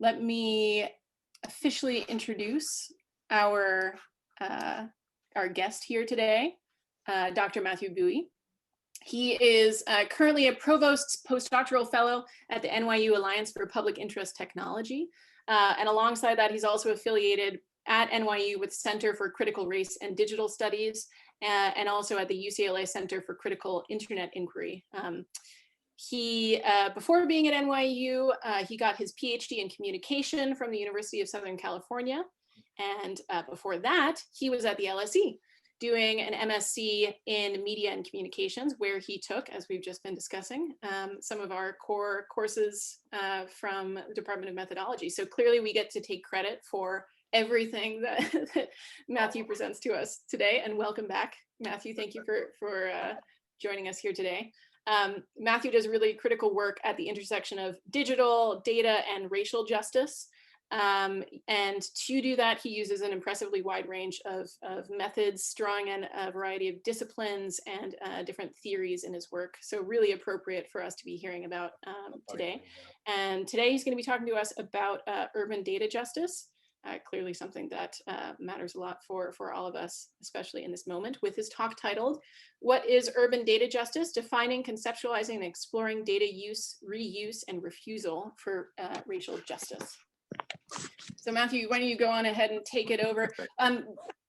let me officially introduce our guest here today, Dr. Matthew Bui. He is currently a Provost's Postdoctoral Fellow at the NYU Alliance for Public Interest Technology. And alongside that, he's also affiliated at NYU with Center for Critical Race and Digital Studies, and also at the UCLA Center for Critical Internet Inquiry. Before being at NYU, he got his PhD in communication from the University of Southern California. And before that, he was at the LSE doing an MSc in media and communications, where he took, as we've just been discussing, some of our core courses from the Department of Methodology. So clearly we get to take credit for everything that Matthew presents to us today. And welcome back, Matthew. Thank you for joining us here today. Matthew does really critical work at the intersection of digital, data, and racial justice. And to do that, he uses an impressively wide range of methods, drawing in a variety of disciplines and different theories in his work. So really appropriate for us to be hearing about today. And today he's going to be talking to us about urban data justice. Clearly something that matters a lot for all of us, especially in this moment, with his talk titled, "What is Urban Data Justice? Defining, Conceptualizing, and Exploring Data Use, Reuse, and Refusal for Racial Justice." So Matthew, why don't you go on ahead and take it over?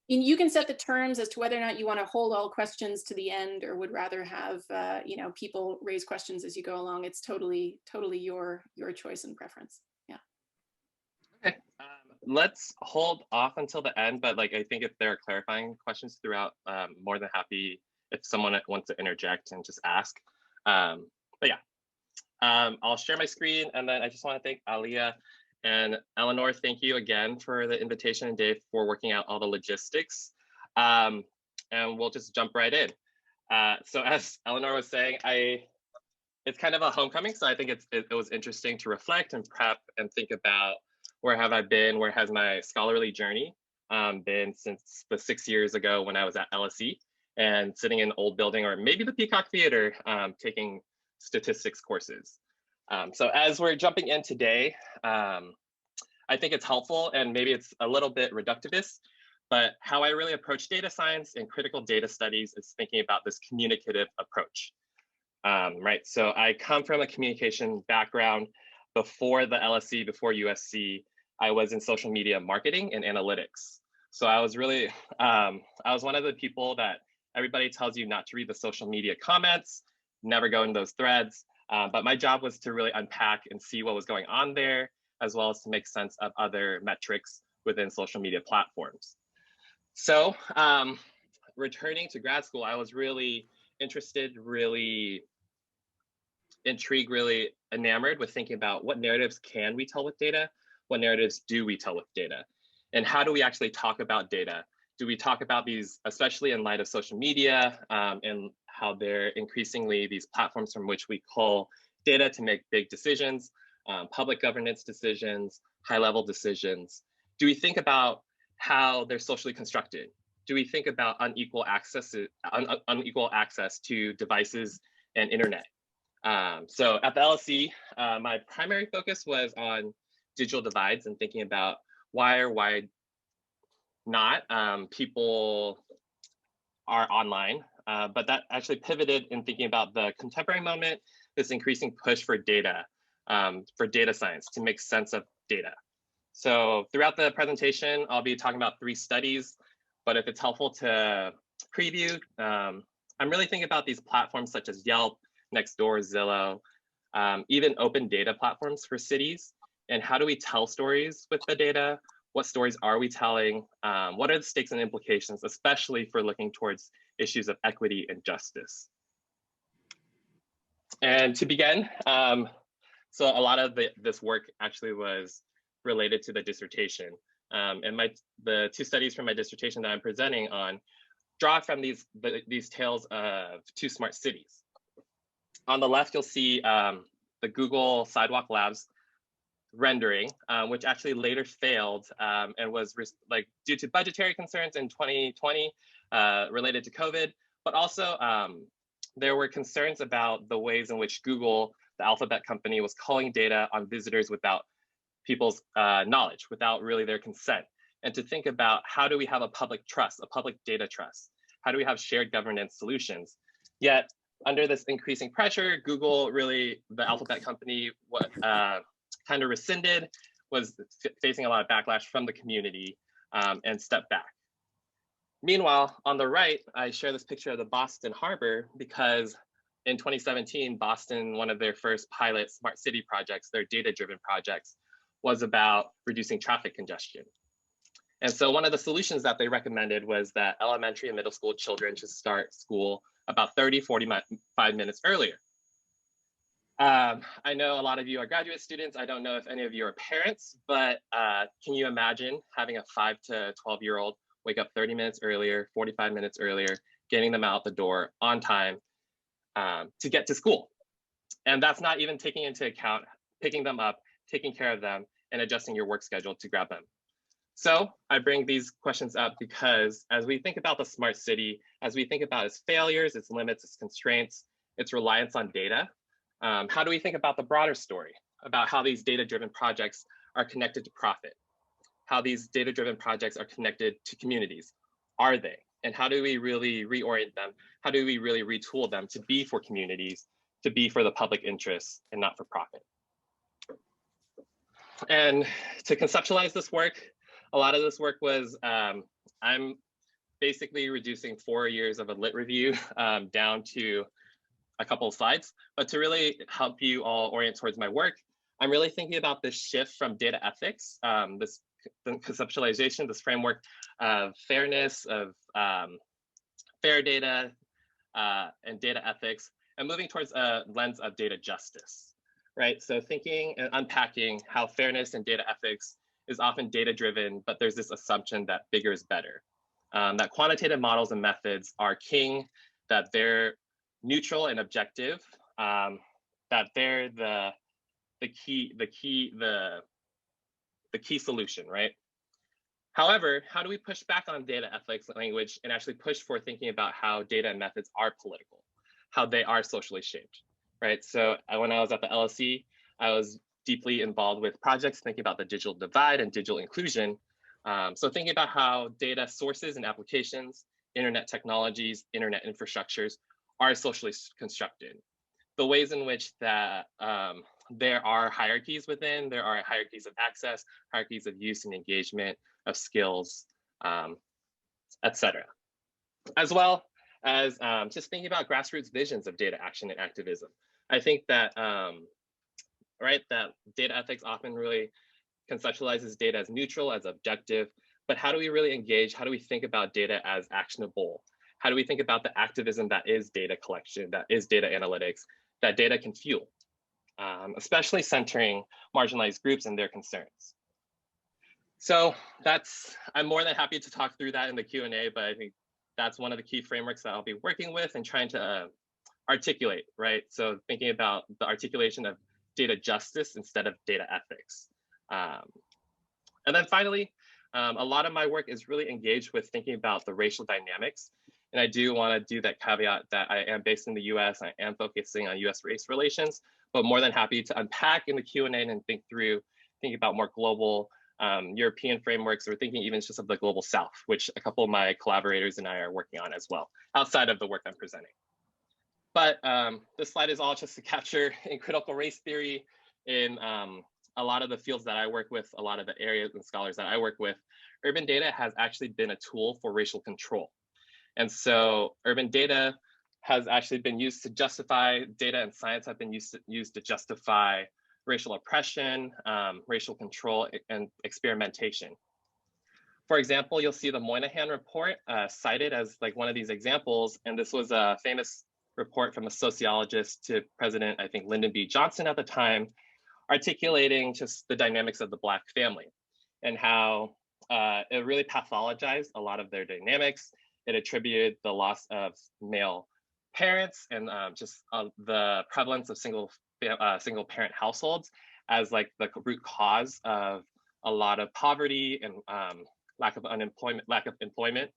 You can set the terms as to whether or not you want to hold all questions to the end, or would rather have people raise questions as you go along. It's totally your choice and preference. Yeah. Okay. Let's hold off until the end, but I think if there are clarifying questions throughout, more than happy if someone wants to interject and just ask. But yeah, I'll share my screen, and then I just want to thank Aliyah and Eleanor. Thank you again for the invitation, and Dave for working out all the logistics. And we'll just jump right in. So as Eleanor was saying, it's kind of a homecoming, so I think it was interesting to reflect and prep and think about, where have I been? Where has my scholarly journey been since the 6 years ago when I was at LSE and sitting in the old building, or maybe the Peacock Theater, taking statistics courses. So as we're jumping in today, I think it's helpful, and maybe it's a little bit reductivist, but how I really approach data science and critical data studies is thinking about this communicative approach, right? So I come from a communication background. Before the LSE, before USC, I was in social media marketing and analytics. So I was really, I was one of the people that everybody tells you not to read the social media comments, never go in those threads. But my job was to really unpack and see what was going on there, as well as to make sense of other metrics within social media platforms. So returning to grad school, I was really interested, really intrigued, really enamored with thinking about what narratives can we tell with data, what narratives do we tell with data, and how do we actually talk about data? Do we talk about these, especially in light of social media, and how they're increasingly these platforms from which we pull data to make big decisions, public governance decisions, high-level decisions? Do we think about how they're socially constructed? Do we think about unequal access to devices and internet? So at the LSE, my primary focus was on digital divides and thinking about why or why not people are online, but that actually pivoted in thinking about the contemporary moment, this increasing push for data science to make sense of data. So throughout the presentation, I'll be talking about 3 studies, but if it's helpful to preview, I'm really thinking about these platforms such as Yelp, Nextdoor, Zillow, even open data platforms for cities. And how do we tell stories with the data? What stories are we telling? What are the stakes and implications, especially for looking towards issues of equity and justice? And to begin, so a lot of this work actually was related to the dissertation. And the 2 studies from my dissertation that I'm presenting on draw from these tales of 2 smart cities. On the left, you'll see the Google Sidewalk Labs rendering, which actually later failed and was due to budgetary concerns in 2020 related to COVID, but also there were concerns about the ways in which Google, the alphabet company, was culling data on visitors without people's knowledge without really their consent, and to think about how do we have a public trust, a public data trust? How do we have shared governance solutions? Yet under this increasing pressure, Google really, the alphabet company, kind of rescinded, was facing a lot of backlash from the community and stepped back. Meanwhile, on the right, I share this picture of the Boston Harbor because in 2017, Boston, one of their first pilot smart city projects, their data-driven projects, was about reducing traffic congestion. And so one of the solutions that they recommended was that elementary and middle school children should start school about 45 minutes earlier. I know a lot of you are graduate students. I don't know if any of you are parents, but can you imagine having a 5 to 12-year-old wake up 30 minutes earlier, 45 minutes earlier, getting them out the door on time to get to school? And that's not even taking into account picking them up, taking care of them, and adjusting your work schedule to grab them. So I bring these questions up because as we think about the smart city, as we think about its failures, its limits, its constraints, its reliance on data, how do we think about the broader story about how these data-driven projects are connected to profit? How these data-driven projects are connected to communities? Are they? And how do we really reorient them? How do we really retool them to be for communities, to be for the public interest and not for profit? And to conceptualize this work, a lot of this work was, I'm basically reducing 4 years of a lit review down to a couple of slides, but to really help you all orient towards my work, I'm really thinking about this shift from data ethics, this conceptualization, this framework of fairness, of fair data and data ethics, and moving towards a lens of data justice, right? So thinking and unpacking how fairness and data ethics is often data-driven, but there's this assumption that bigger is better, that quantitative models and methods are king, that they're neutral and objective, that they're the key solution, right? However, how do we push back on data ethics language and actually push for thinking about how data and methods are political, how they are socially shaped, right? So when I was at the LSE, I was deeply involved with projects thinking about the digital divide and digital inclusion. So thinking about how data sources and applications, internet technologies, internet infrastructures are socially constructed. The ways in which that there are hierarchies within, there are hierarchies of access, hierarchies of use and engagement, of skills, etc. As well as just thinking about grassroots visions of data action and activism. I think that, that data ethics often really conceptualizes data as neutral, as objective, but how do we really engage? How do we think about data as actionable? How do we think about the activism that is data collection, that is data analytics, that data can fuel, especially centering marginalized groups and their concerns? So I'm more than happy to talk through that in the Q&A, but I think that's one of the key frameworks that I'll be working with and trying to articulate, right? So thinking about the articulation of data justice instead of data ethics. And then finally, a lot of my work is really engaged with thinking about the racial dynamics. And I do want to do that caveat that I am based in the US, I am focusing on US race relations, but more than happy to unpack in the Q&A and think about more global European frameworks, or thinking even just of the global South, which a couple of my collaborators and I are working on as well, outside of the work I'm presenting. But this slide is all just to capture in critical race theory, in a lot of the fields that I work with, a lot of the areas and scholars that I work with, urban data has actually been a tool for racial control. And so urban data has actually been used to justify, data and science have been used to justify racial oppression, racial control, and experimentation. For example, you'll see the Moynihan report cited as like one of these examples. And this was a famous report from a sociologist to President, I think, Lyndon B. Johnson at the time, articulating just the dynamics of the Black family and how it really pathologized a lot of their dynamics. It attributed the loss of male parents and just the prevalence of single parent households as like the root cause of a lot of poverty and lack of employment.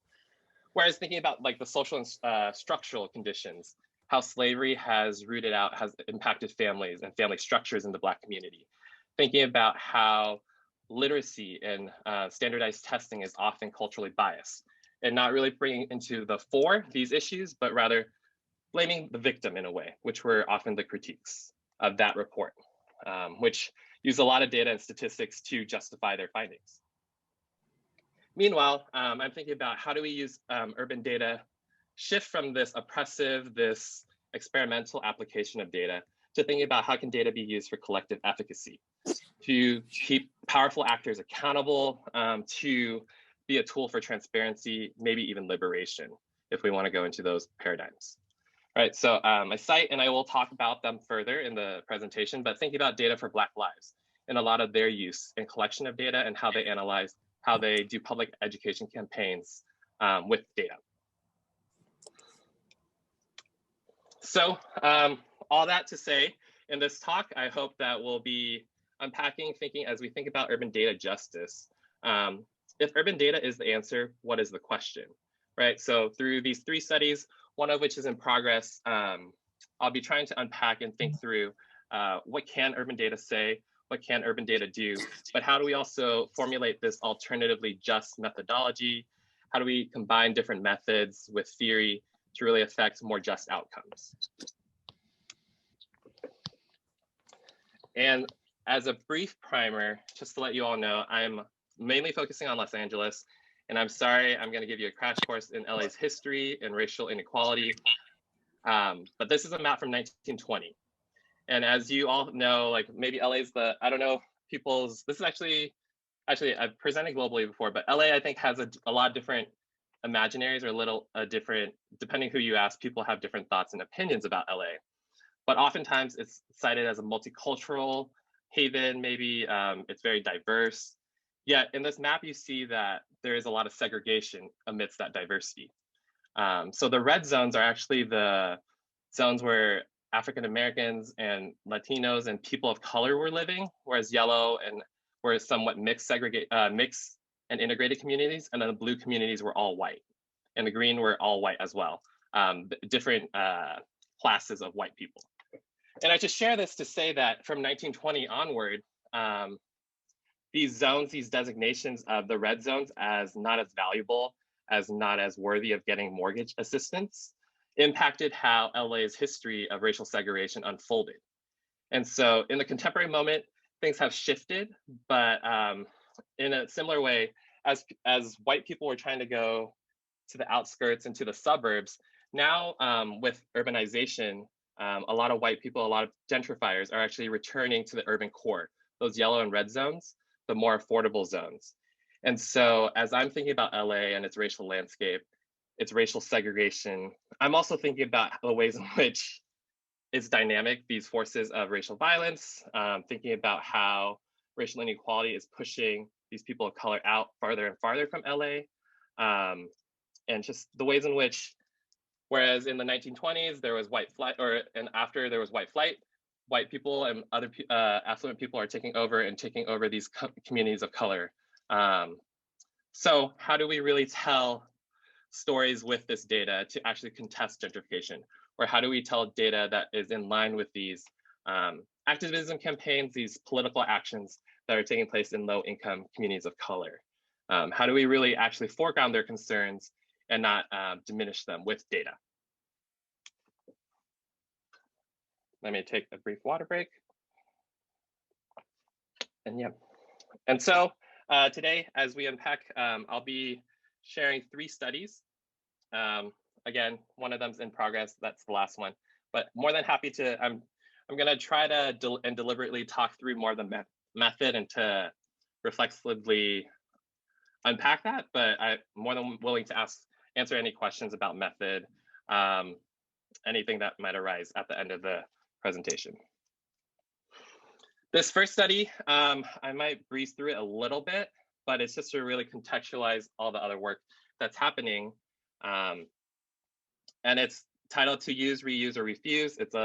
Whereas thinking about like the social and structural conditions, how slavery has impacted families and family structures in the Black community. thinking about how literacy and standardized testing is often culturally biased, and not really bringing into the fore these issues, but rather blaming the victim in a way, which were often the critiques of that report, which use a lot of data and statistics to justify their findings. Meanwhile, I'm thinking about how do we use urban data, shift from this oppressive, this experimental application of data, to thinking about how can data be used for collective efficacy, to keep powerful actors accountable, to be a tool for transparency, maybe even liberation, if we want to go into those paradigms. All right, so I cite, and I will talk about them further in the presentation, but thinking about data for Black lives and a lot of their use and collection of data and how they analyze, how they do public education campaigns with data. So all that to say, in this talk, I hope that we'll be unpacking, thinking as we think about urban data justice. If urban data is the answer, what is the question, right? So through these 3 studies, one of which is in progress, I'll be trying to unpack and think through what can urban data say, what can urban data do, but how do we also formulate this alternatively just methodology? How do we combine different methods with theory to really affect more just outcomes? And as a brief primer, just to let you all know, I'm mainly focusing on Los Angeles, and I'm sorry, I'm going to give you a crash course in LA's history and racial inequality. But this is a map from 1920. And as you all know, like maybe LA's the, I don't know, people's, this is actually I've presented globally before, but LA I think has a lot of different imaginaries, or a little different, depending who you ask, people have different thoughts and opinions about LA. But oftentimes it's cited as a multicultural haven, maybe it's very diverse. Yet in this map, you see that there is a lot of segregation amidst that diversity. So the red zones are actually the zones where African Americans and Latinos and people of color were living, whereas yellow and were somewhat mixed and integrated communities, and then the blue communities were all white, and the green were all white as well, different classes of white people. And I just share this to say that from 1920 onward, these zones, these designations of the red zones as not as valuable, as not as worthy of getting mortgage assistance, impacted how LA's history of racial segregation unfolded. And so in the contemporary moment, things have shifted, but in a similar way, as white people were trying to go to the outskirts and to the suburbs, now with urbanization, a lot of white people, a lot of gentrifiers are actually returning to the urban core, those yellow and red zones, the more affordable zones. And so as I'm thinking about LA and its racial landscape, its racial segregation, I'm also thinking about the ways in which it's dynamic, these forces of racial violence, thinking about how racial inequality is pushing these people of color out farther and farther from LA, and just the ways in which, whereas in the 1920s, there was white flight, and after there was white flight, white people and other affluent people are taking over these communities of color. So how do we really tell stories with this data to actually contest gentrification? Or how do we tell data that is in line with these activism campaigns, these political actions that are taking place in low-income communities of color? How do we really actually foreground their concerns and not diminish them with data? Let me take a brief water break. And yeah, and so today, as we unpack, I'll be sharing 3 studies. Again, one of them's in progress. That's the last one. But more than happy to, I'm going to try to deliberately talk through more of the method and to reflexively unpack that. But I'm more than willing to answer any questions about method, anything that might arise at the end of the presentation. This first study, I might breeze through it a little bit, but it's just to really contextualize all the other work that's happening. And it's titled To Use, Reuse, or Refuse. It's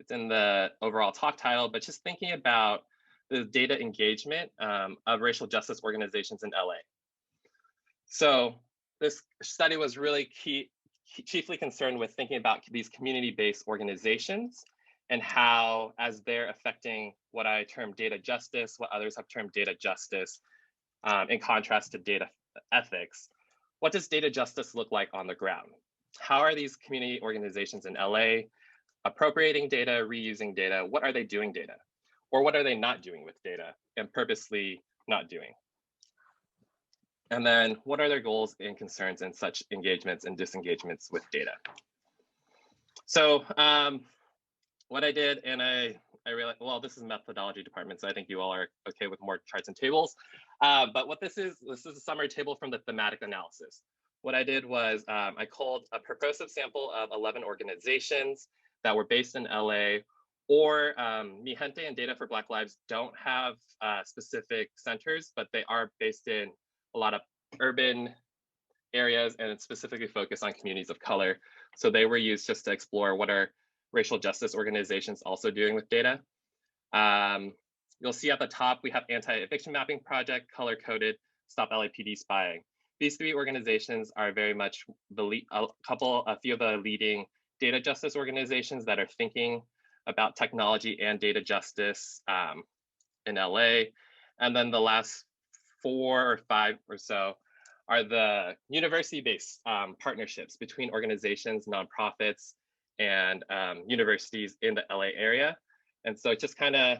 in the overall talk title, but just thinking about the data engagement of racial justice organizations in LA. So this study was really chiefly concerned with thinking about these community-based organizations and how, as they're affecting what I term data justice, what others have termed data justice, in contrast to data ethics, what does data justice look like on the ground? How are these community organizations in LA appropriating data, reusing data? What are they doing data? Or what are they not doing with data and purposely not doing? And then what are their goals and concerns in such engagements and disengagements with data? So what I did, and I realized, well, this is methodology department, so I think you all are okay with more charts and tables. But what this is a summary table from the thematic analysis. What I did was I culled a purposive sample of 11 organizations that were based in LA, or Mi Gente and Data for Black Lives don't have specific centers, but they are based in a lot of urban areas and specifically focused on communities of color. So they were used just to explore what are racial justice organizations also doing with data. You'll see at the top, we have Anti-Eviction Mapping Project, Color Coded, Stop LAPD Spying. These three organizations are very much a few of the leading data justice organizations that are thinking about technology and data justice in LA. And then the last 4 or 5 or so are the university-based partnerships between organizations, nonprofits, and universities in the LA area. And so just kind of,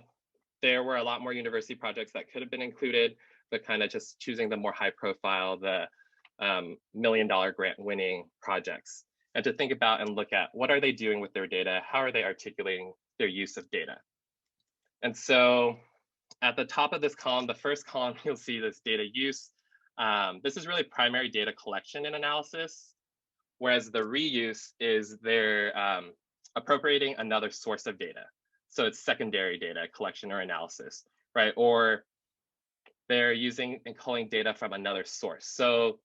there were a lot more university projects that could have been included, but kind of just choosing the more high profile, the $1 million grant winning projects, and to think about and look at what are they doing with their data? How are they articulating their use of data? And so at the top of this column, the first column, you'll see this data use. This is really primary data collection and analysis, whereas the reuse is they're appropriating another source of data. So it's secondary data collection or analysis, right? Or they're using and culling data from another source. So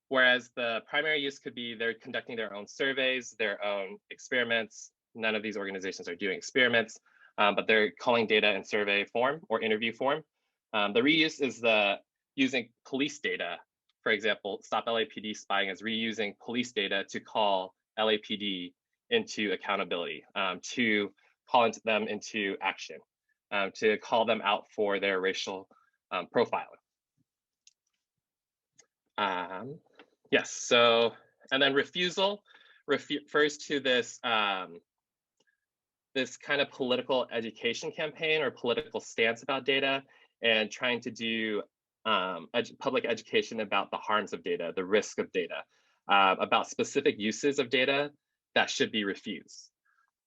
whereas the primary use could be they're conducting their own surveys, their own experiments. None of these organizations are doing experiments, but they're culling data in survey form or interview form. The reuse is the using police data. For example, Stop LAPD Spying is reusing police data to call LAPD into accountability, to call them into action, to call them out for their racial profiling. Yes, so, and then refusal refers to this, this kind of political education campaign or political stance about data, and trying to do public education about the harms of data, the risk of data, about specific uses of data that should be refused.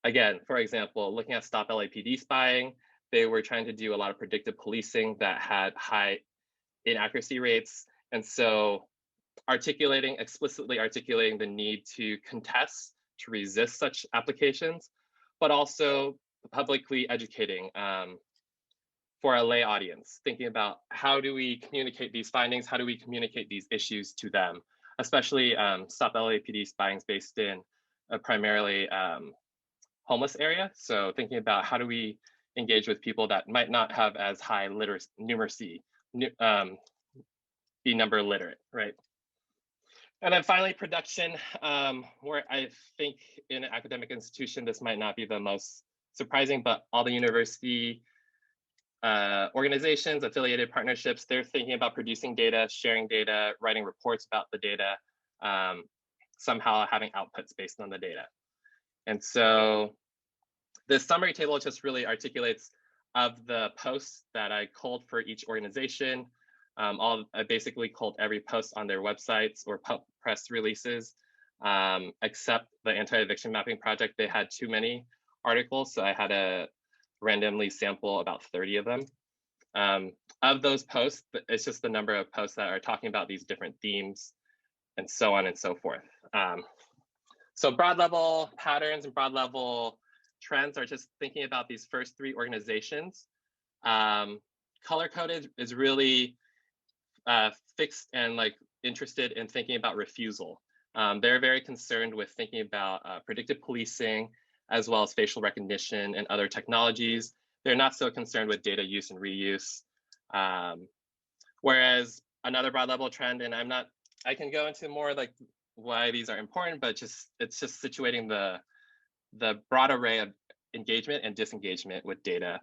Again, for example, looking at Stop LAPD Spying, they were trying to do a lot of predictive policing that had high inaccuracy rates. And so explicitly articulating the need to contest, to resist such applications, but also publicly educating for a lay audience, thinking about how do we communicate these findings, how do we communicate these issues to them, especially Stop LAPD Spying is based in a primarily homeless area. So thinking about how do we engage with people that might not have as high numeracy, be number literate, right? And then finally, production, where I think in an academic institution, this might not be the most surprising, but all the university organizations, affiliated partnerships, they're thinking about producing data, sharing data, writing reports about the data, somehow having outputs based on the data. And so this summary table just really articulates of the posts that I culled for each organization. I basically culled every post on their websites or press releases, except the Anti-Eviction Mapping Project. They had too many articles, so I had to randomly sample about 30 of them. Of those posts, it's just the number of posts that are talking about these different themes and so on and so forth. So broad level patterns and broad level trends are just thinking about these first 3 organizations. Color coded is really fixed and like interested in thinking about refusal. They're very concerned with thinking about predictive policing, as well as facial recognition and other technologies. They're not so concerned with data use and reuse. Whereas another broad level trend, and I can go into more like why these are important, but it's just situating the broad array of engagement and disengagement with data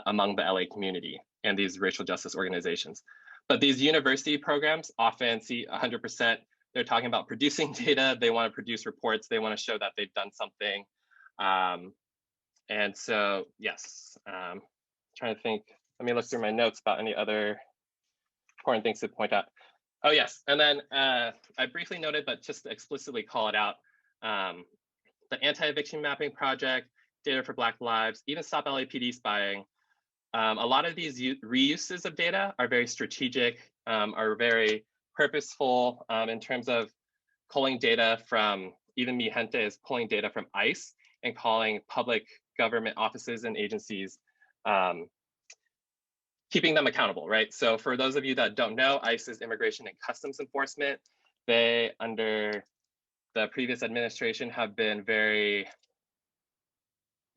among the LA community and these racial justice organizations. But these university programs often see 100%, they're talking about producing data, they want to produce reports, they want to show that they've done something. And so, yes, trying to think, let me look through my notes about any other important things to point out. Oh, yes, and then I briefly noted, but just to explicitly call it out, the anti-eviction mapping project, Data for Black Lives, even Stop LAPD spying. A lot of these reuses of data are very strategic, are very purposeful in terms of pulling data from, even Mi Gente is pulling data from ICE and calling public government offices and agencies, keeping them accountable, right? So for those of you that don't know, ICE is Immigration and Customs Enforcement. They, under the previous administration, have been very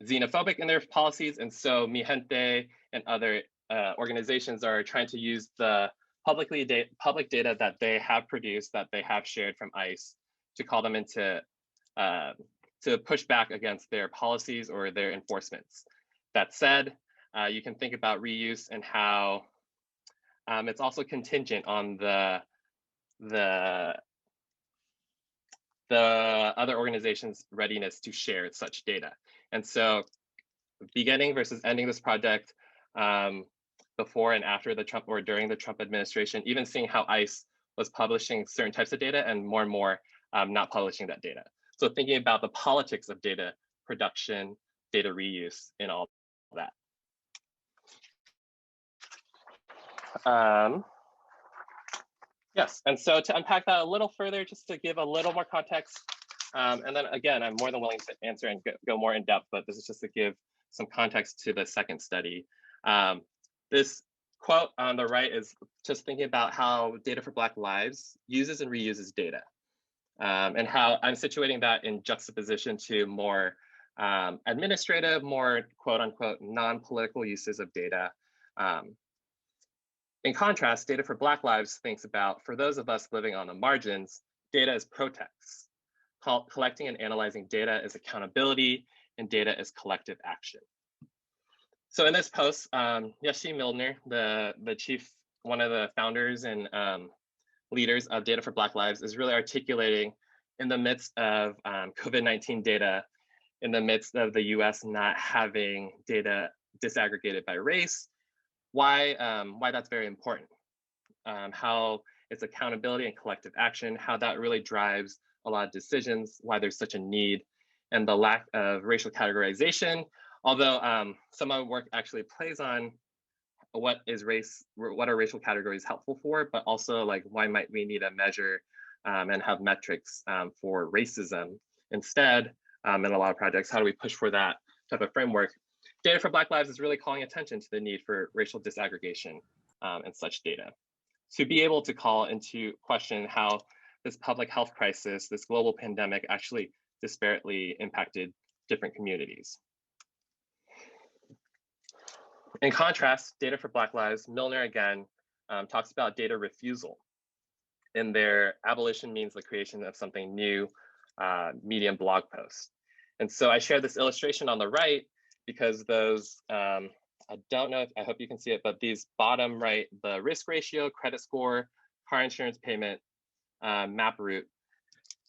xenophobic in their policies. And so Mi Gente and other organizations are trying to use the public data that they have produced, that they have shared from ICE, to call them into, to push back against their policies or their enforcements. That said, you can think about reuse and how it's also contingent on the other organizations' readiness to share such data. And so beginning versus ending this project, before and after the Trump or during the Trump administration, even seeing how ICE was publishing certain types of data and more not publishing that data. So thinking about the politics of data production, data reuse, and all that. Yes, and so to unpack that a little further, just to give a little more context, and then again, I'm more than willing to answer and go more in depth, but this is just to give some context to the second study. This quote on the right is just thinking about how Data for Black Lives uses and reuses data, and how I'm situating that in juxtaposition to more administrative, more quote unquote non-political uses of data. In contrast, Data for Black Lives thinks about, for those of us living on the margins, data is protest. Collecting and analyzing data is accountability, and data is collective action. So in this post, Yashi Milner, the chief, one of the founders and leaders of Data for Black Lives, is really articulating, in the midst of COVID-19 data, in the midst of the US not having data disaggregated by race, why that's very important, how it's accountability and collective action, how that really drives a lot of decisions, why there's such a need, and the lack of racial categorization. Although some of my work actually plays on what are racial categories helpful for, but also like why might we need a measure and have metrics for racism instead in a lot of projects. How do we push for that type of framework? Data for Black Lives is really calling attention to the need for racial disaggregation and such data, to be able to call into question how this public health crisis, this global pandemic, actually disparately impacted different communities. In contrast, Data for Black Lives, Milner again talks about data refusal. In their Abolition Means the Creation of Something New Medium blog post. And so I share this illustration on the right because those, I don't know, I hope you can see it, but these bottom right, the risk ratio, credit score, car insurance payment, map route,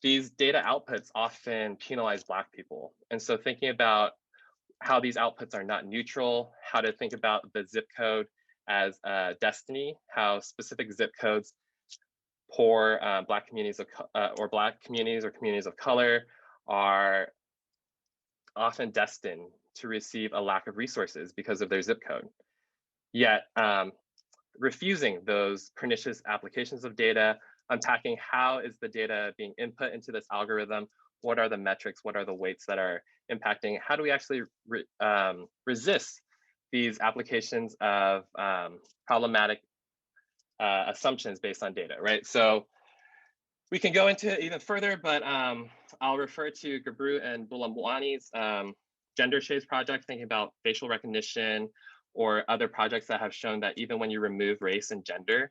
these data outputs often penalize Black people. And so thinking about how these outputs are not neutral, how to think about the zip code as a destiny, how specific zip codes for Black communities or Black communities or communities of color are often destined to receive a lack of resources because of their zip code. Yet refusing those pernicious applications of data, unpacking how is the data being input into this algorithm, what are the metrics, what are the weights that are impacting, how do we actually resist these applications of problematic assumptions based on data, right? So we can go into it even further, but I'll refer to Gabru and Bulamwani's gender shades project, thinking about facial recognition, or other projects that have shown that even when you remove race and gender,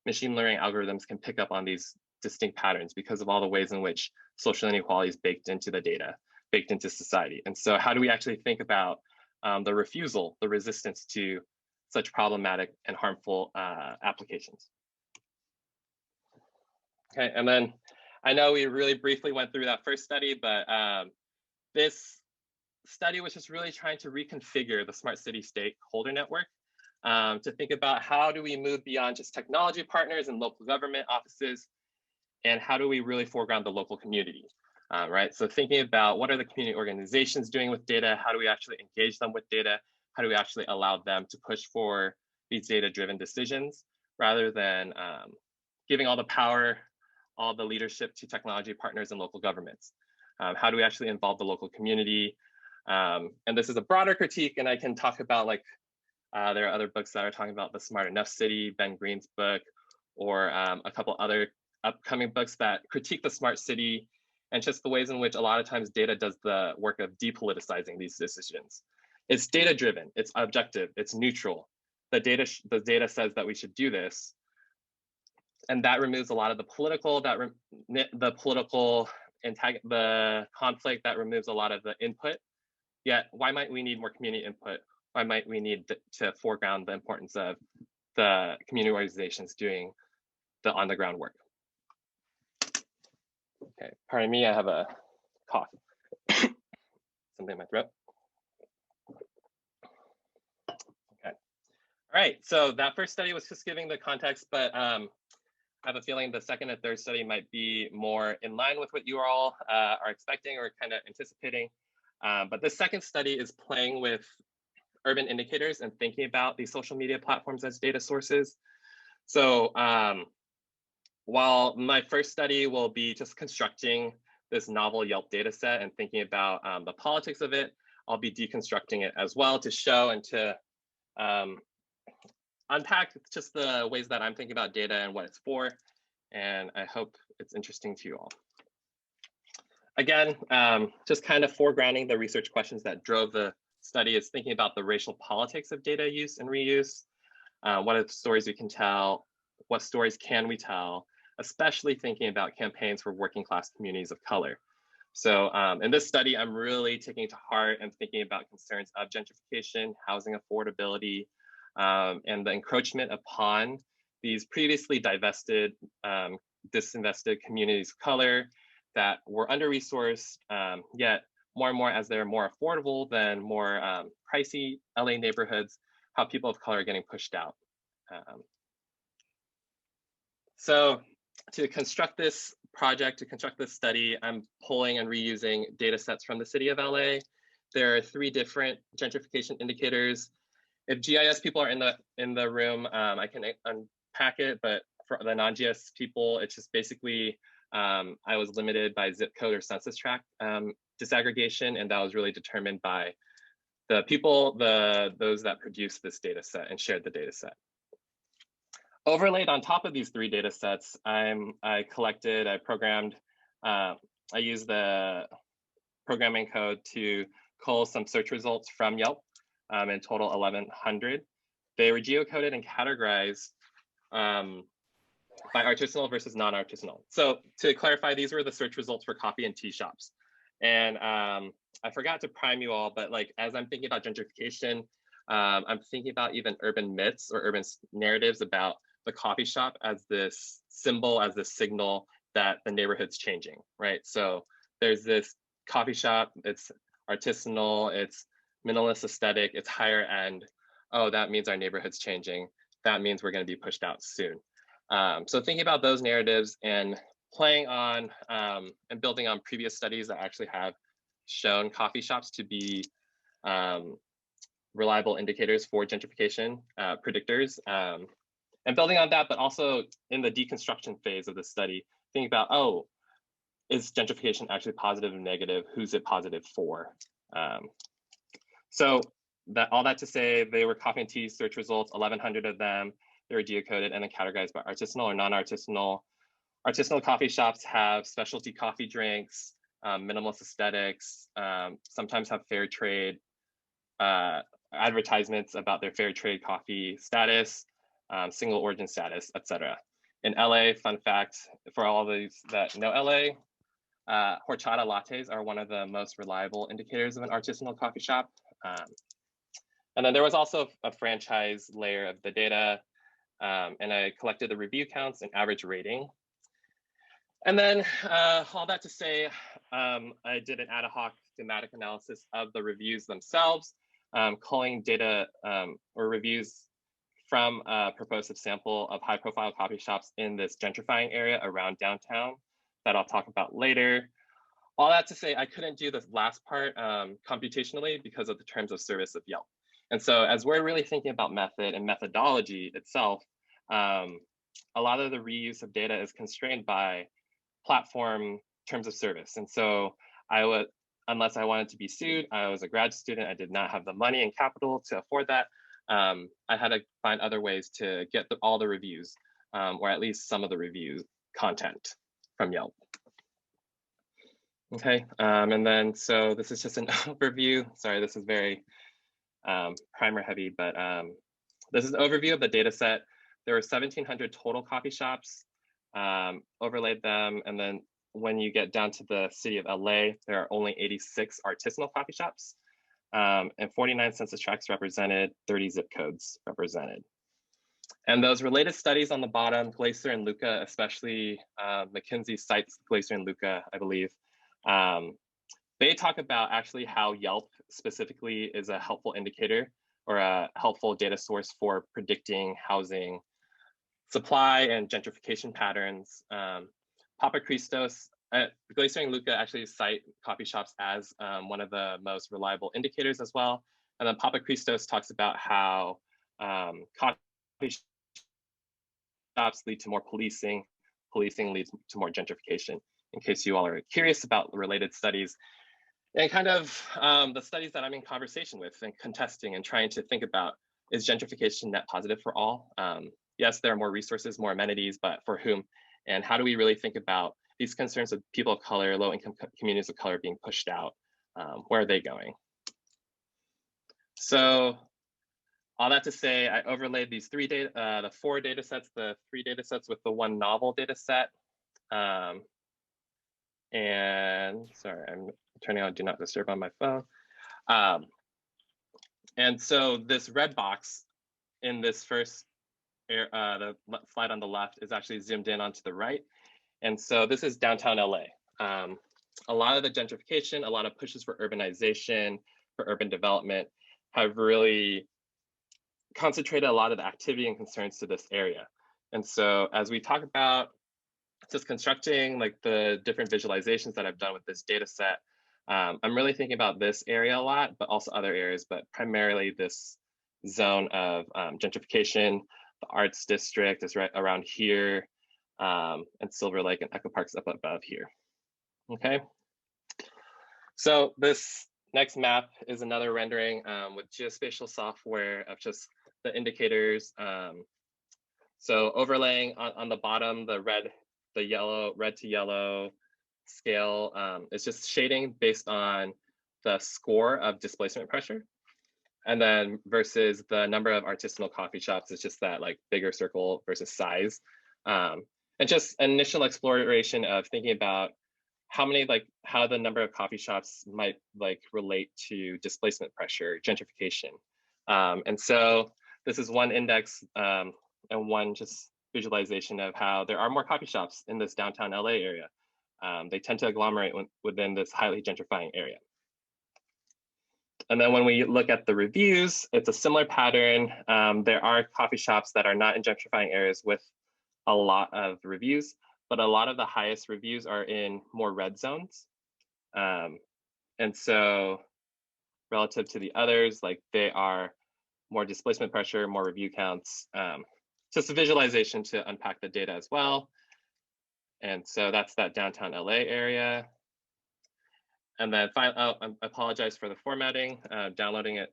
machine learning algorithms can pick up on these distinct patterns because of all the ways in which social inequality is baked into the data. baked into society. And so how do we actually think about the refusal, the resistance to such problematic and harmful applications? Okay, and then I know we really briefly went through that first study, but this study was just really trying to reconfigure the smart city stakeholder network to think about how do we move beyond just technology partners and local government offices, and how do we really foreground the local community, right? So thinking about what are the community organizations doing with data, how do we actually engage them with data, how do we actually allow them to push for these data-driven decisions rather than giving all the power, all the leadership to technology partners and local governments. How do we actually involve the local community? And this is a broader critique, and I can talk about like, there are other books that are talking about the Smart Enough City, Ben Green's book, or a couple other upcoming books that critique the smart city and just the ways in which a lot of times data does the work of depoliticizing these decisions. It's data driven, it's objective, it's neutral. The data says that we should do this, and that removes a lot of the political, the conflict, that removes a lot of the input. Yet, why might we need more community input? Why might we need to foreground the importance of the community organizations doing the on-the-ground work? Okay, pardon me, I have a cough. Something in my throat. Okay, all right, so that first study was just giving the context, but I have a feeling the second and third study might be more in line with what you all are expecting or kind of anticipating. But this second study is playing with urban indicators and thinking about these social media platforms as data sources. So while my first study will be just constructing this novel Yelp data set and thinking about the politics of it, I'll be deconstructing it as well to show and to unpack just the ways that I'm thinking about data and what it's for. And I hope it's interesting to you all. Again, just kind of foregrounding the research questions that drove the study is thinking about the racial politics of data use and reuse. What are the stories we can tell? What stories can we tell? Especially thinking about campaigns for working class communities of color. So in this study, I'm really taking to heart and thinking about concerns of gentrification, housing affordability, and the encroachment upon these previously divested, disinvested communities of color that were under-resourced, yet more and more as they're more affordable than more pricey LA neighborhoods, how people of color are getting pushed out. So to construct this project, to construct this study, I'm pulling and reusing data sets from the city of LA. There are 3 different gentrification indicators. If GIS people are in the room, I can unpack it, but for the non-GIS people, it's just basically, I was limited by zip code or census tract disaggregation, and that was really determined by the people, those that produced this data set and shared the data set. Overlaid on top of these 3 data sets, I programmed, I used the programming code to cull some search results from Yelp, in total 1,100. They were geocoded and categorized by artisanal versus non-artisanal. So to clarify, these were the search results for coffee and tea shops. And I forgot to prime you all, but like, as I'm thinking about gentrification, I'm thinking about even urban myths or urban narratives about the coffee shop as this symbol, as this signal that the neighborhood's changing, right? So there's this coffee shop, it's artisanal, it's minimalist aesthetic, it's higher end. Oh, that means our neighborhood's changing. That means we're gonna be pushed out soon. So thinking about those narratives and playing on and building on previous studies that actually have shown coffee shops to be reliable indicators for gentrification predictors. And building on that, but also in the deconstruction phase of the study, thinking about, oh, is gentrification actually positive or negative? Who's it positive for? So all that to say, they were coffee and tea search results, 1,100 of them. They were geocoded and then categorized by artisanal or non-artisanal. Artisanal coffee shops have specialty coffee drinks, minimalist aesthetics, sometimes have fair trade advertisements about their fair trade coffee status, single origin status, etc. In LA, fun fact, for all of these that know LA, horchata lattes are one of the most reliable indicators of an artisanal coffee shop. And then there was also a franchise layer of the data, and I collected the review counts and average rating. And then all that to say, I did an ad hoc thematic analysis of the reviews themselves, culling data or reviews from a purposive sample of high profile coffee shops in this gentrifying area around downtown that I'll talk about later. All that to say, I couldn't do this last part computationally because of the terms of service of Yelp. And so as we're really thinking about method and methodology itself, a lot of the reuse of data is constrained by platform terms of service. And so unless I wanted to be sued, I was a grad student, I did not have the money and capital to afford that. I had to find other ways to get all the reviews, or at least some of the review content from Yelp. Okay, and then so this is just an overview. Sorry, this is very primer heavy, but this is an overview of the data set. There were 1,700 total coffee shops, overlaid them, and then when you get down to the city of LA, there are only 86 artisanal coffee shops, and 49 census tracts represented, 30 zip codes represented. And those related studies on the bottom, Glaser and Luca, especially McKinsey cites Glaser and Luca, I believe. They talk about actually how Yelp specifically is a helpful indicator or a helpful data source for predicting housing supply and gentrification patterns. Papa Christos, Glaser and Luca actually cite coffee shops as one of the most reliable indicators as well. And then Papa Christos talks about how coffee shops lead to more policing, policing leads to more gentrification, in case you all are curious about the related studies. And kind of the studies that I'm in conversation with and contesting and trying to think about, is gentrification net positive for all? Yes, there are more resources, more amenities, but for whom? And how do we really think about these concerns of people of color, low-income communities of color being pushed out? Where are they going? So all that to say, I overlaid these the 4 data sets, the 3 data sets with the 1 novel data set. And sorry, I'm turning on Do Not Disturb on my phone. And so this red box in this first, the slide on the left is actually zoomed in onto the right. And so this is downtown LA. A lot of the gentrification, a lot of pushes for urbanization, for urban development have really concentrated a lot of the activity and concerns to this area. And so as we talk about just constructing like the different visualizations that I've done with this data set, I'm really thinking about this area a lot, but also other areas, but primarily this zone of gentrification. The arts district is right around here, and Silver Lake and Echo Park's up above here. Okay. So this next map is another rendering with geospatial software of just the indicators. So overlaying on the bottom, the red to yellow scale is just shading based on the score of displacement pressure. And then versus the number of artisanal coffee shops, it's just that like bigger circle versus size. And just initial exploration of thinking about how the number of coffee shops might like relate to displacement pressure, gentrification. And so this is one index and one just visualization of how there are more coffee shops in this downtown LA area. They tend to agglomerate within this highly gentrifying area. And then when we look at the reviews, it's a similar pattern. There are coffee shops that are not in gentrifying areas with a lot of reviews, but a lot of the highest reviews are in more red zones. And so relative to the others, like they are more displacement pressure, more review counts, just a visualization to unpack the data as well. And so that's that downtown LA area. And then finally, I apologize for the formatting, downloading it.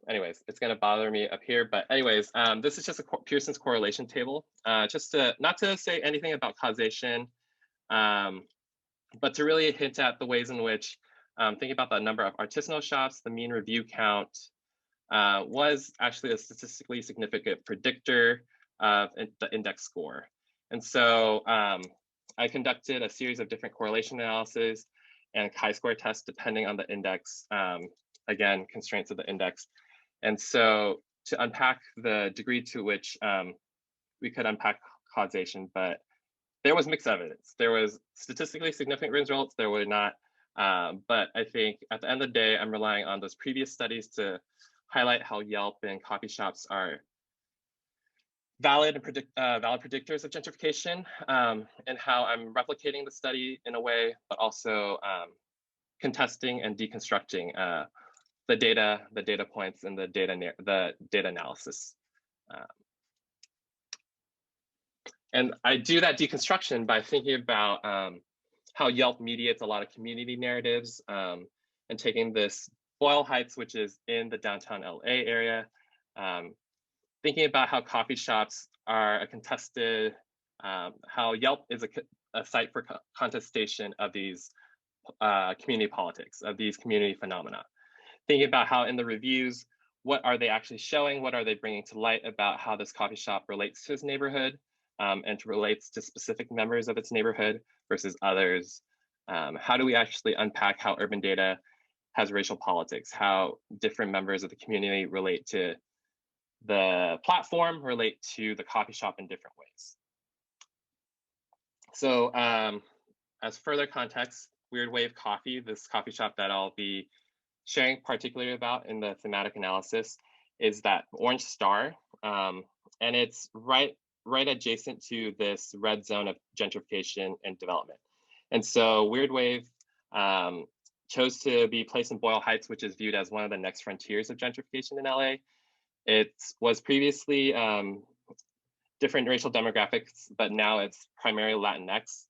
Anyways, it's gonna bother me up here, but anyways, this is just a Pearson's correlation table, just to, not to say anything about causation, but to really hint at the ways in which, thinking about the number of artisanal shops, the mean review count was actually a statistically significant predictor of the index score. And so I conducted a series of different correlation analyses and chi-square tests depending on the index, again, constraints of the index. And so to unpack the degree to which we could unpack causation, but there was mixed evidence. There was statistically significant results, there were not. But I think at the end of the day, I'm relying on those previous studies to highlight how Yelp and coffee shops are valid predictors of gentrification, and how I'm replicating the study in a way, but also contesting and deconstructing the data points and the data analysis. And I do that deconstruction by thinking about how Yelp mediates a lot of community narratives, and taking this Boyle Heights, which is in the downtown LA area, thinking about how coffee shops are a contested, how Yelp is a site for contestation of these community politics, of these community phenomena. Thinking about how in the reviews, what are they actually showing? What are they bringing to light about how this coffee shop relates to its neighborhood, and relates to specific members of its neighborhood versus others? How do we actually unpack how urban data has racial politics, how different members of the community relate to the platform, relate to the coffee shop in different ways? So as further context, Weird Wave Coffee, this coffee shop that I'll be sharing particularly about in the thematic analysis, is that orange star, and it's right adjacent to this red zone of gentrification and development. And so Weird Wave chose to be placed in Boyle Heights, which is viewed as one of the next frontiers of gentrification in LA. It was previously different racial demographics, but now it's primarily Latinx,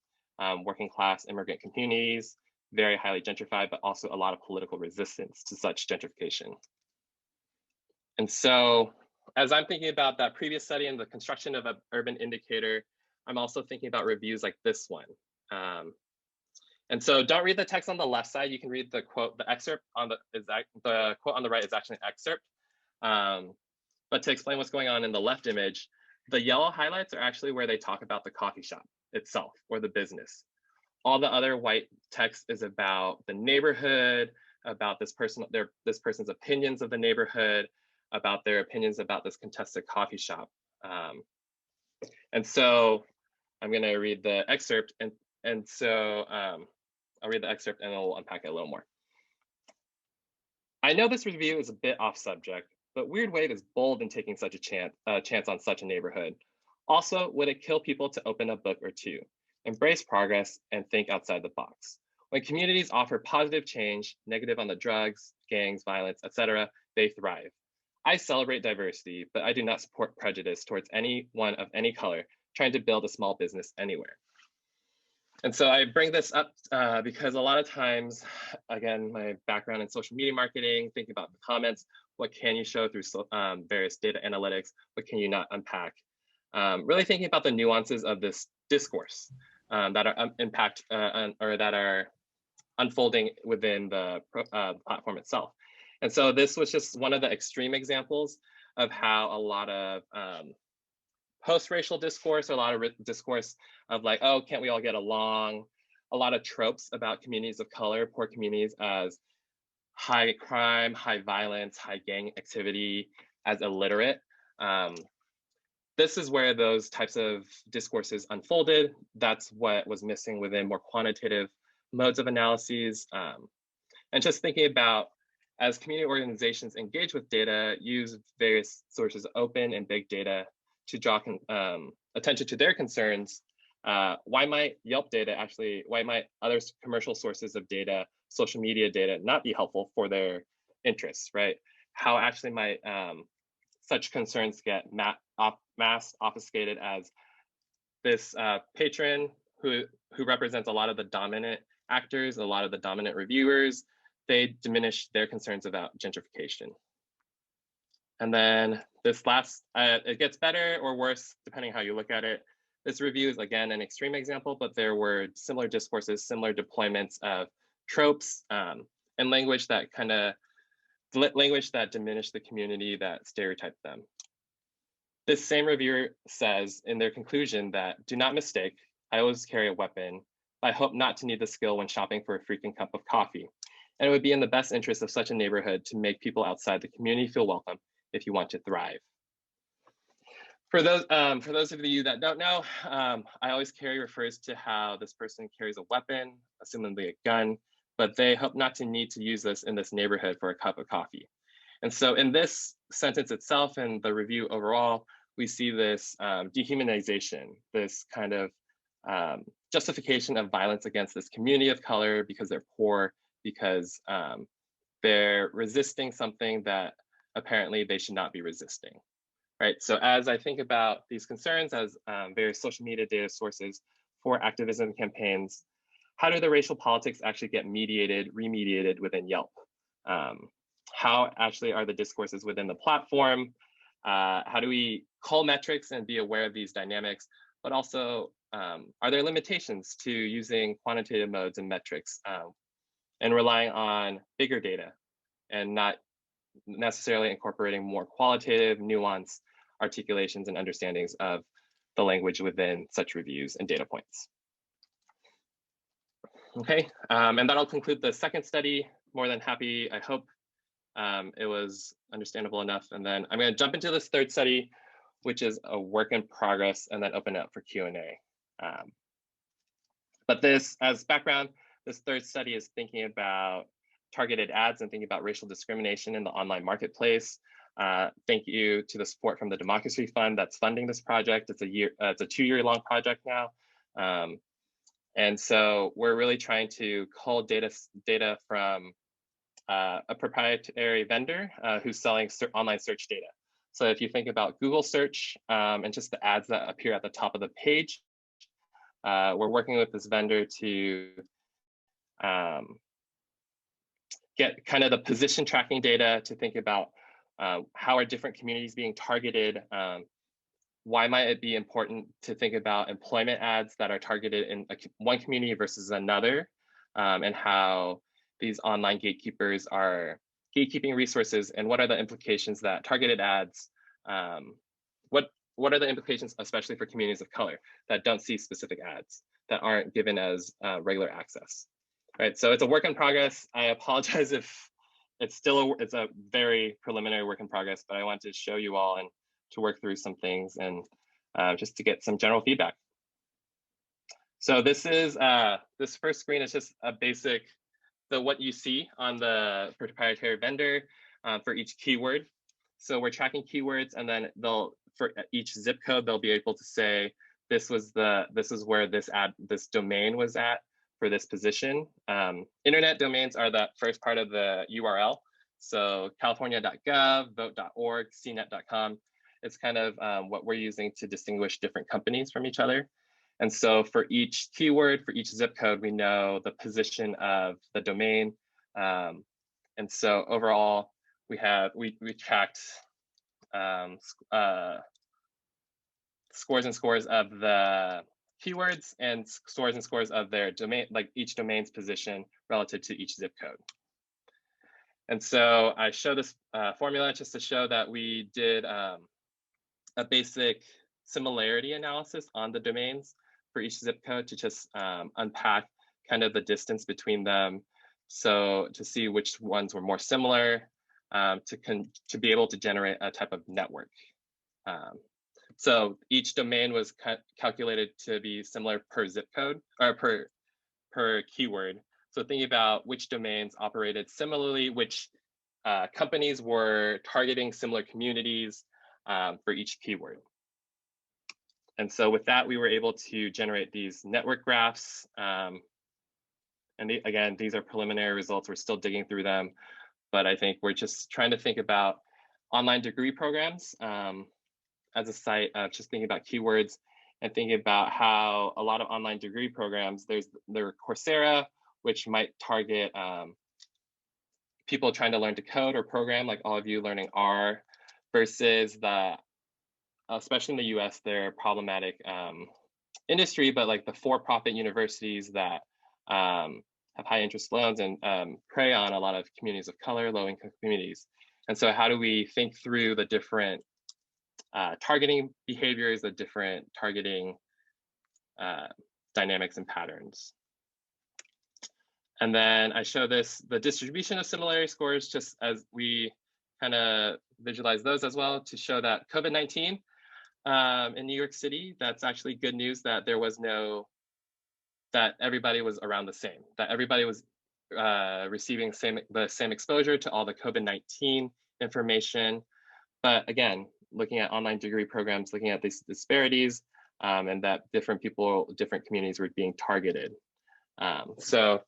working class immigrant communities, very highly gentrified, but also a lot of political resistance to such gentrification. And so as I'm thinking about that previous study and the construction of an urban indicator, I'm also thinking about reviews like this one. And so don't read the text on the left side. You can read the quote, the excerpt on the quote on the right is actually an excerpt. But to explain what's going on in the left image, the yellow highlights are actually where they talk about the coffee shop itself or the business. All the other white text is about the neighborhood, about this person's opinions of the neighborhood, about their opinions about this contested coffee shop. And so I'm going to read the excerpt, and so I'll read the excerpt and I'll unpack it a little more. I know this review is a bit off subject, but Weird Wave is bold in taking such a chance on such a neighborhood. Also, would it kill people to open a book or two, embrace progress, and think outside the box? When communities offer positive change, negative on the drugs, gangs, violence, etc., they thrive. I celebrate diversity, but I do not support prejudice towards anyone of any color trying to build a small business anywhere. And so I bring this up because a lot of times, again, my background in social media marketing, thinking about the comments, what can you show through various data analytics, what can you not unpack? Really thinking about the nuances of this discourse that are that are unfolding within the platform itself. And so this was just one of the extreme examples of how a lot of post-racial discourse, or a lot of discourse of like, oh, can't we all get along? A lot of tropes about communities of color, poor communities, as high crime, high violence, high gang activity, as illiterate. This is where those types of discourses unfolded. That's what was missing within more quantitative modes of analyses. And just thinking about, as community organizations engage with data, use various sources of open and big data to draw attention to their concerns, why might Yelp data why might other commercial sources of data, social media data, not be helpful for their interests, right? How actually might such concerns get mass obfuscated as this patron who represents a lot of the dominant actors, a lot of the dominant reviewers, they diminish their concerns about gentrification. And then this last, it gets better or worse, depending how you look at it. This review is, again, an extreme example, but there were similar discourses, similar deployments of tropes and language that diminish the community, that stereotype them. This same reviewer says in their conclusion that, do not mistake, I always carry a weapon. But I hope not to need the skill when shopping for a freaking cup of coffee. And it would be in the best interest of such a neighborhood to make people outside the community feel welcome if you want to thrive. For those of you that don't know, I always carry refers to how this person carries a weapon, assumably a gun, but they hope not to need to use this in this neighborhood for a cup of coffee. And so in this sentence itself and the review overall, we see this dehumanization, this kind of justification of violence against this community of color because they're poor, because they're resisting something that apparently they should not be resisting. Right, so as I think about these concerns as various social media data sources for activism campaigns, how do the racial politics actually get mediated, remediated within Yelp? How actually are the discourses within the platform? How do we call metrics and be aware of these dynamics? But also, are there limitations to using quantitative modes and metrics and relying on bigger data and not necessarily incorporating more qualitative, nuanced articulations and understandings of the language within such reviews and data points? Okay, and that'll conclude the second study. More than happy, I hope it was understandable enough. And then I'm going to jump into this third study, which is a work in progress, and then open it up for Q&A. But this, as background, this third study is thinking about targeted ads and thinking about racial discrimination in the online marketplace. Thank you to the support from the Democracy Fund that's funding this project. It's a 2-year-long project now. And so we're really trying to cull data from a proprietary vendor who's selling online search data. So if you think about Google search and just the ads that appear at the top of the page, we're working with this vendor to get kind of the position tracking data to think about how are different communities being targeted. Why might it be important to think about employment ads that are targeted in one community versus another, and how these online gatekeepers are gatekeeping resources, and what are the implications that targeted ads, what are the implications, especially for communities of color that don't see specific ads, that aren't given as regular access, right? So it's a work in progress. I apologize if it's a very preliminary work in progress, but I wanted to show you all and to work through some things and just to get some general feedback. So this is, this first screen is just a basic, what you see on the proprietary vendor for each keyword. So we're tracking keywords, and then for each zip code, they'll be able to say, this is where this domain was at for this position. Internet domains are the first part of the URL. So california.gov, vote.org, cnet.com. It's kind of what we're using to distinguish different companies from each other. And so for each keyword, for each zip code, we know the position of the domain. And so overall, we tracked scores and scores of the keywords and scores of their domain, like each domain's position relative to each zip code. And so I show this formula just to show that we did a basic similarity analysis on the domains for each zip code to just unpack kind of the distance between them. So to see which ones were more similar, to be able to generate a type of network. So each domain was calculated to be similar per zip code or per keyword. So thinking about which domains operated similarly, which companies were targeting similar communities for each keyword. And so with that, we were able to generate these network graphs. And again, these are preliminary results. We're still digging through them, but I think we're just trying to think about online degree programs as a site of just thinking about keywords and thinking about how a lot of online degree programs, there's Coursera, which might target people trying to learn to code or program, like all of you learning R, versus especially in the US, they're problematic industry, but like the for-profit universities that have high interest loans and prey on a lot of communities of color, low-income communities. And so how do we think through the different targeting behaviors, the different targeting dynamics and patterns. And then I show the distribution of similarity scores, just as we kind of visualize those as well, to show that COVID-19 in New York City, that's actually good news that there was that everybody was around the same, that everybody was receiving the same exposure to all the COVID-19 information. But again, looking at online degree programs, looking at these disparities, and that different communities were being targeted. So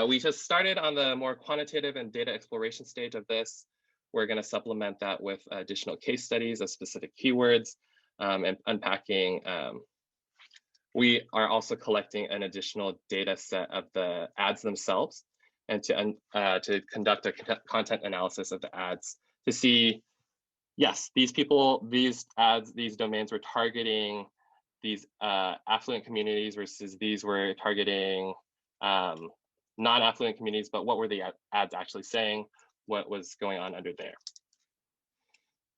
we just started on the more quantitative and data exploration stage of this. We're going to supplement that with additional case studies of specific keywords and unpacking. We are also collecting an additional data set of the ads themselves, and to conduct a content analysis of the ads to see, yes, these ads, these domains were targeting these affluent communities versus these were targeting non-affluent communities, but what were the ads actually saying? What was going on under there?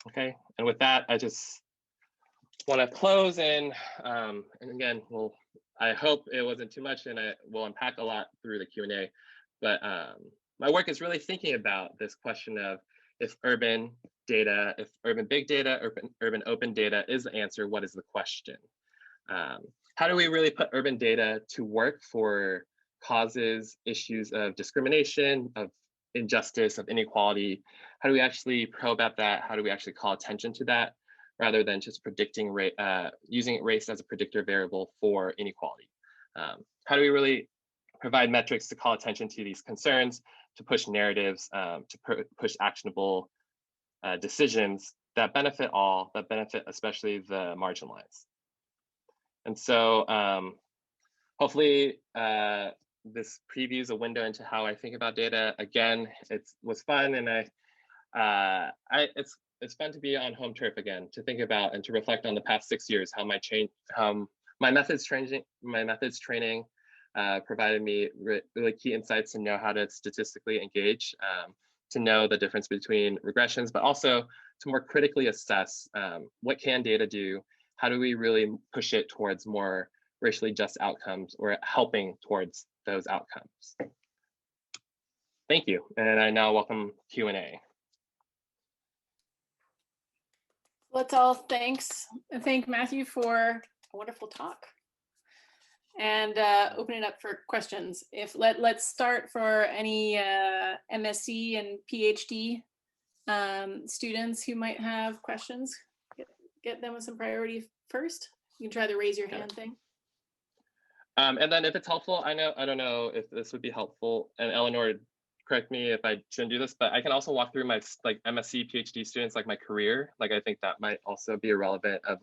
Okay, and with that, I just want to close and again, I hope it wasn't too much, and I will unpack a lot through the Q&A, but my work is really thinking about this question of if urban big data, urban open data is the answer, what is the question? How do we really put urban data to work for causes, issues of discrimination, of injustice, of inequality? How do we actually probe at that? How do we actually call attention to that, rather than just predicting using race as a predictor variable for inequality? How do we really provide metrics to call attention to these concerns, to push narratives, to push actionable decisions that benefit all, that benefit especially the marginalized? And so hopefully this previews a window into how I think about data. Again, it was fun, and it's fun to be on home turf again, to think about and to reflect on the past 6 years, how my methods training provided me really key insights to know how to statistically engage, to know the difference between regressions, but also to more critically assess what can data do? How do we really push it towards more racially just outcomes, or helping towards those outcomes? Thank you, and I now welcome Q&A. Let's all thank Matthew for a wonderful talk, and open it up for questions. Let's start for any MSc and PhD students who might have questions. Get them with some priority first. You can try the raise your hand thing. And then if it's helpful, I don't know if this would be helpful, and Eleanor, correct me if I shouldn't do this, but I can also walk through my MSc, PhD students, my career. I think that might also be irrelevant of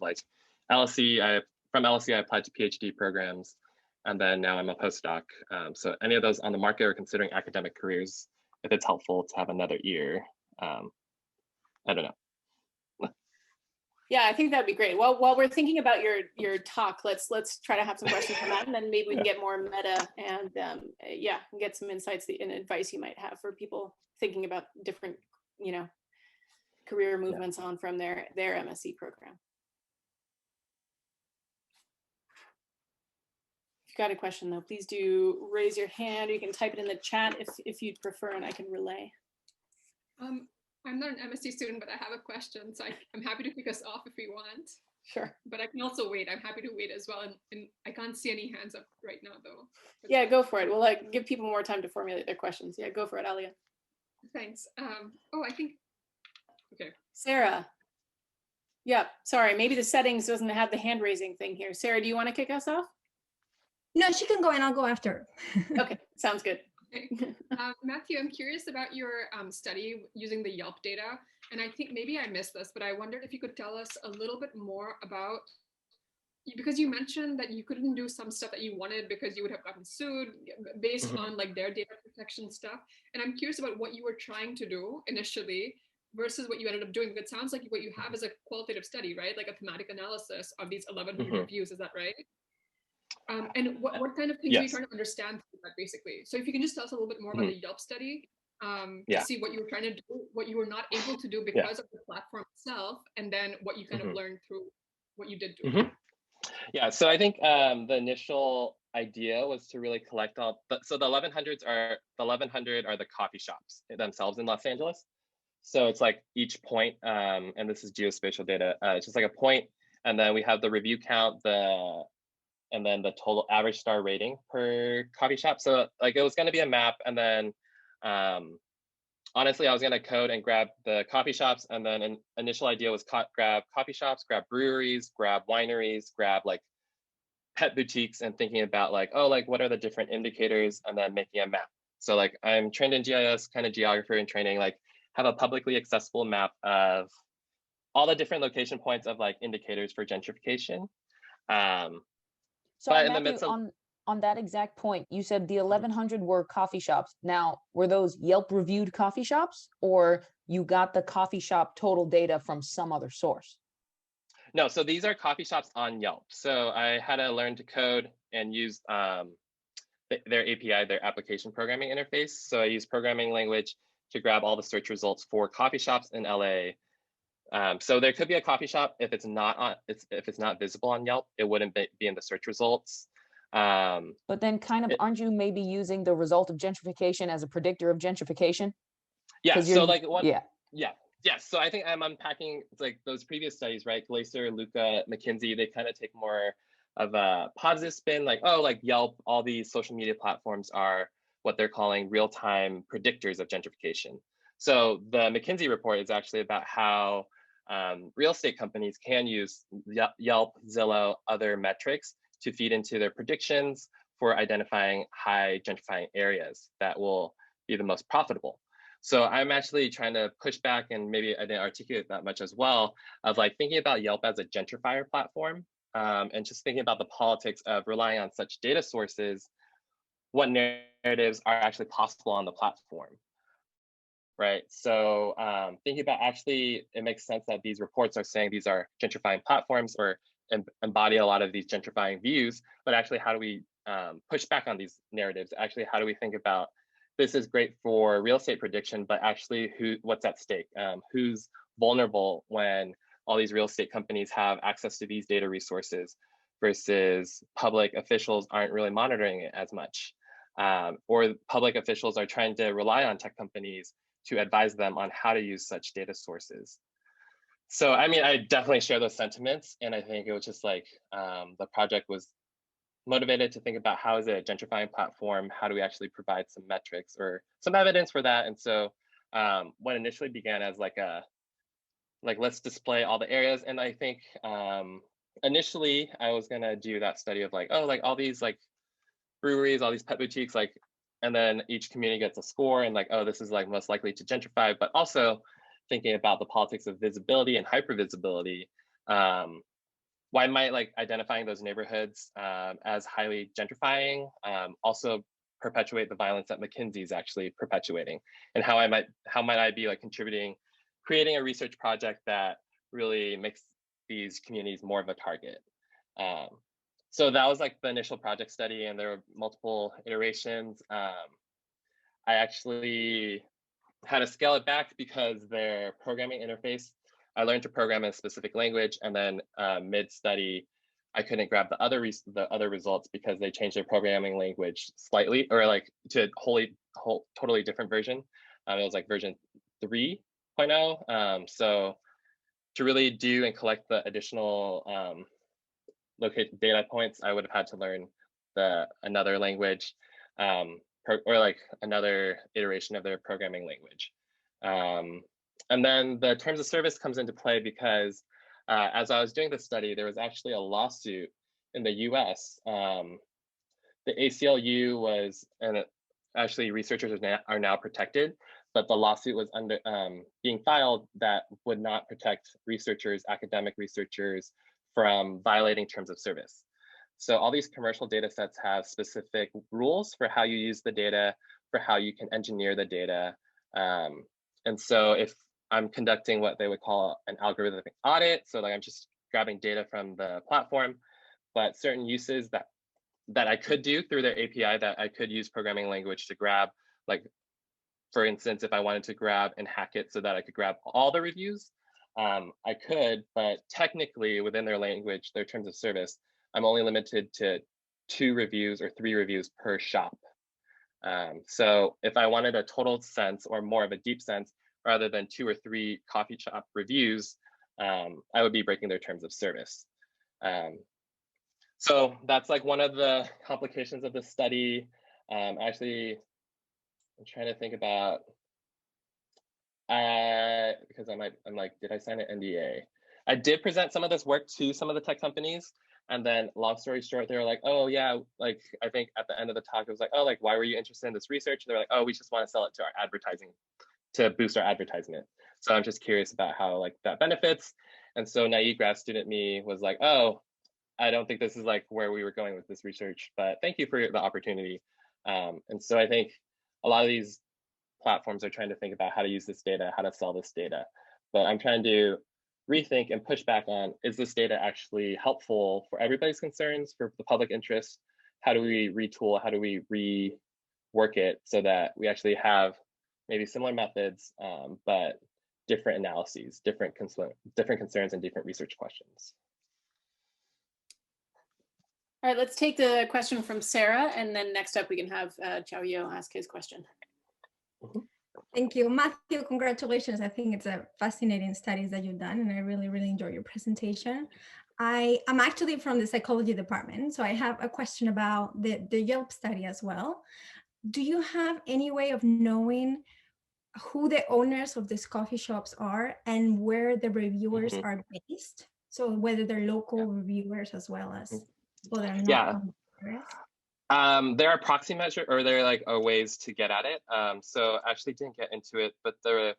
LSE. From LSE, I applied to PhD programs, and then now I'm a postdoc. So any of those on the market or considering academic careers, if it's helpful to have another ear, I don't know. Yeah, I think that'd be great. Well, while we're thinking about your talk, let's try to have some questions from that, and then maybe we can get more meta and get some insights and advice you might have for people thinking about different, career movements on from their MSc program. If you've got a question though, please do raise your hand, or you can type it in the chat if you'd prefer, and I can relay. I'm not an MSc student, but I have a question, so I'm happy to kick us off if we want. Sure. But I can also wait. I'm happy to wait as well, and I can't see any hands up right now, though. Yeah, go for it. We'll give people more time to formulate their questions. Yeah, go for it, Alia. Thanks. I think. Okay. Sarah. Yeah, sorry. Maybe the settings doesn't have the hand raising thing here. Sarah, do you want to kick us off? No, she can go and I'll go after. Okay, sounds good. Okay. Matthew, I'm curious about your study using the Yelp data, and I think maybe I missed this, but I wondered if you could tell us a little bit more about, because you mentioned that you couldn't do some stuff that you wanted because you would have gotten sued based on their data protection stuff, and I'm curious about what you were trying to do initially versus what you ended up doing. It sounds like what you have is a qualitative study, right? Like a thematic analysis of these 1,100 reviews, is that right? And what kind of things are you trying to understand through that, basically? So if you can just tell us a little bit more about the Yelp study, to see what you were trying to do, what you were not able to do because of the platform itself, and then what you kind of learned through what you did do. Yeah, so I think the initial idea was to really collect all, so the 1100 are the coffee shops themselves in Los Angeles. So it's like each point, and this is geospatial data, it's just like a point, and then we have the review count, and then the total average star rating per coffee shop. So like it was gonna be a map, and then honestly, I was gonna code and grab the coffee shops, and then an initial idea was grab coffee shops, grab breweries, grab wineries, grab like pet boutiques, and thinking about like, oh, like what are the different indicators, and then making a map. So like I'm trained in GIS, kind of geographer in training, like have a publicly accessible map of all the different location points of like indicators for gentrification. So But in the Matthew, midst of, on that exact point, you said the 1100 were coffee shops. Now, were those Yelp reviewed coffee shops, or you got the coffee shop total data from some other source? no, so these are coffee shops on Yelp. So I had to learn to code and use their API, their application programming interface. So I use programming language to grab all the search results for coffee shops in LA. So there could be a coffee shop if it's not visible on Yelp, it wouldn't be in the search results. But then kind of, aren't you maybe using the result of gentrification as a predictor of gentrification? Yeah, so like what, yeah. Yes, so I think I'm unpacking like those previous studies, right? Glaser, Luca, McKinsey, they kind of take more of a positive spin, like, oh, like Yelp, all these social media platforms are what they're calling real-time predictors of gentrification. So the McKinsey report is actually about how real estate companies can use Yelp, Zillow, other metrics to feed into their predictions for identifying high gentrifying areas that will be the most profitable. So I'm actually trying to push back, and maybe I didn't articulate that much as well, of like thinking about Yelp as a gentrifier platform, and just thinking about the politics of relying on such data sources, what narratives are actually possible on the platform, right? So thinking about actually, it makes sense that these reports are saying these are gentrifying platforms or embody a lot of these gentrifying views, but actually how do we push back on these narratives? Actually, how do we think about this is great for real estate prediction, but actually what's at stake? Who's vulnerable when all these real estate companies have access to these data resources versus public officials aren't really monitoring it as much? Or public officials are trying to rely on tech companies to advise them on how to use such data sources. So, I mean, I definitely share those sentiments. And I think it was just like the project was motivated to think about how is it a gentrifying platform? How do we actually provide some metrics or some evidence for that? And so what initially began as like let's display all the areas. And I think initially I was gonna do that study of like, oh, like all these like breweries, all these pet boutiques, like, and then each community gets a score and like, oh, this is like most likely to gentrify, but also thinking about the politics of visibility and hypervisibility. Why might like identifying those neighborhoods as highly gentrifying also perpetuate the violence that McKinsey is actually perpetuating, and how might I be like contributing, creating a research project that really makes these communities more of a target. So that was like the initial project study, and there were multiple iterations. I actually had to scale it back because their programming interface, I learned to program in a specific language, and then mid-study, I couldn't grab the other results because they changed their programming language slightly, or like to totally different version. It was like version 3.0. So to really do and collect the additional locate data points, I would have had to learn another language, or like another iteration of their programming language. And then the terms of service comes into play because as I was doing this study, there was actually a lawsuit in the US. The ACLU was, and actually researchers are now protected, but the lawsuit was being filed that would not protect researchers, academic researchers, from violating terms of service. So all these commercial data sets have specific rules for how you use the data, for how you can engineer the data. And so if I'm conducting what they would call an algorithmic audit, so like I'm just grabbing data from the platform, but certain uses that I could do through their API, that I could use programming language to grab, like for instance, if I wanted to grab and hack it so that I could grab all the reviews, I could, but technically within their language, their terms of service, I'm only limited to 2 reviews or 3 reviews per shop. So if I wanted a total sense or more of a deep sense, rather than 2 or 3 coffee shop reviews, I would be breaking their terms of service. So that's like one of the complications of the study. Actually, I'm trying to think about, because I'm like, did I sign an NDA? I did present some of this work to some of the tech companies. And then long story short, they were like, oh yeah, like I think at the end of the talk, it was like, oh, like, why were you interested in this research? And they're like, oh, we just want to sell it to our advertising, to boost our advertisement. So I'm just curious about how like that benefits. And so naive grad student me was like, oh, I don't think this is like where we were going with this research, but thank you for the opportunity. And so I think a lot of these platforms are trying to think about how to use this data, how to sell this data. But I'm trying to rethink and push back on, is this data actually helpful for everybody's concerns, for the public interest? How do we retool, how do we rework it so that we actually have maybe similar methods, but different analyses, different concerns and different research questions? All right, let's take the question from Sarah, and then next up we can have Xiaoyu ask his question. Thank you, Matthew. Congratulations. I think it's a fascinating studies that you've done, and I really, really enjoy your presentation. I am actually from the psychology department, so I have a question about the Yelp study as well. Do you have any way of knowing who the owners of these coffee shops are and where the reviewers are based? So whether they're local reviewers as well as people that are not there are proxy measures, or there are like ways to get at it. So actually didn't get into it, but the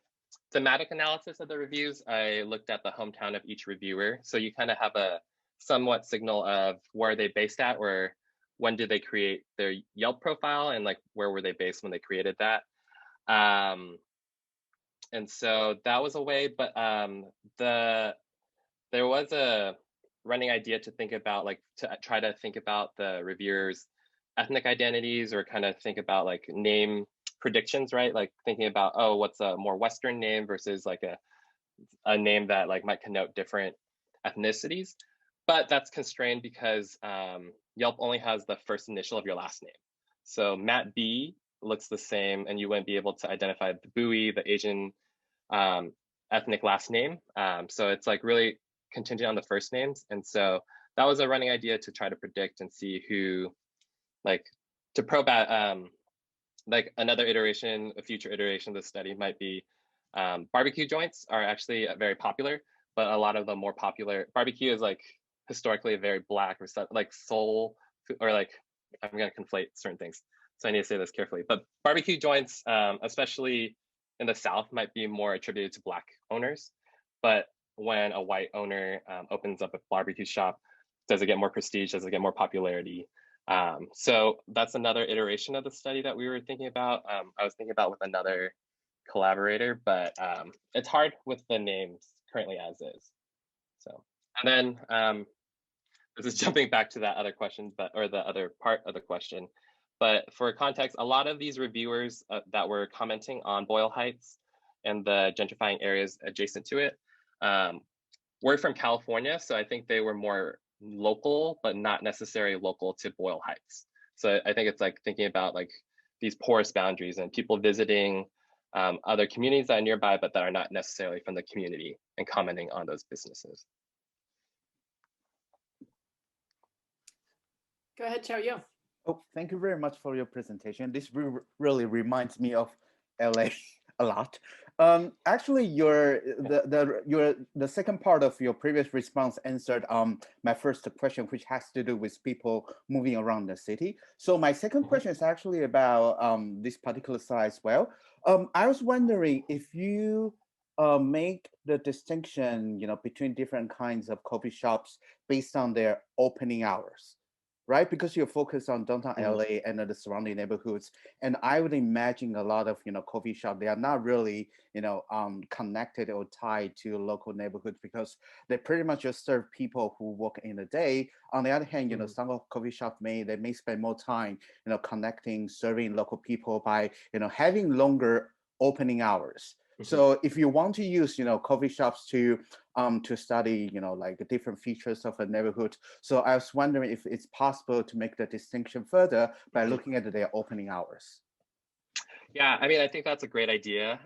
thematic analysis of the reviews, I looked at the hometown of each reviewer. So you kind of have a somewhat signal of where are they based at, or when did they create their Yelp profile, and like where were they based when they created that. And so that was a way, but there was a running idea to think about, like to try to think about the reviewers' ethnic identities, or kind of think about like name predictions, right? Like thinking about, oh, what's a more Western name versus like a name that like might connote different ethnicities. But that's constrained because Yelp only has the first initial of your last name. So Matt B looks the same, and you wouldn't be able to identify the Bui, the Asian ethnic last name. So it's like really contingent on the first names. And so that was a running idea to try to predict and see who, like to probe at, like another iteration, a future iteration of the study might be barbecue joints are actually very popular, but a lot of the more popular, barbecue is like historically a very Black or like soul, or like, I'm gonna conflate certain things, so I need to say this carefully, but barbecue joints, especially in the South, might be more attributed to Black owners. But when a white owner opens up a barbecue shop, does it get more prestige? Does it get more popularity? So that's another iteration of the study that we were thinking about. I was thinking about with another collaborator, but it's hard with the names currently as is. So, and then this is jumping back to that other question, or the other part of the question. But for context, a lot of these reviewers that were commenting on Boyle Heights and the gentrifying areas adjacent to it were from California. So I think they were more local, but not necessarily local to Boyle Heights. So I think it's like thinking about like these porous boundaries and people visiting other communities that are nearby, but that are not necessarily from the community, and commenting on those businesses. Go ahead, Xiaoyu. Oh, thank you very much for your presentation. This really reminds me of LA a lot. Actually, the second part of your previous response answered my first question, which has to do with people moving around the city. So my second question is actually about this particular site as well. I was wondering if you make the distinction, between different kinds of coffee shops based on their opening hours, right? Because you're focused on downtown LA and the surrounding neighborhoods. And I would imagine a lot of, coffee shops, they are not really, connected or tied to local neighborhoods, because they pretty much just serve people who work in the day. On the other hand, some coffee shops may spend more time, connecting, serving local people by, having longer opening hours. So if you want to use, coffee shops to study, like the different features of a neighborhood. So I was wondering if it's possible to make the distinction further by looking at their opening hours. Yeah, I mean, I think that's a great idea.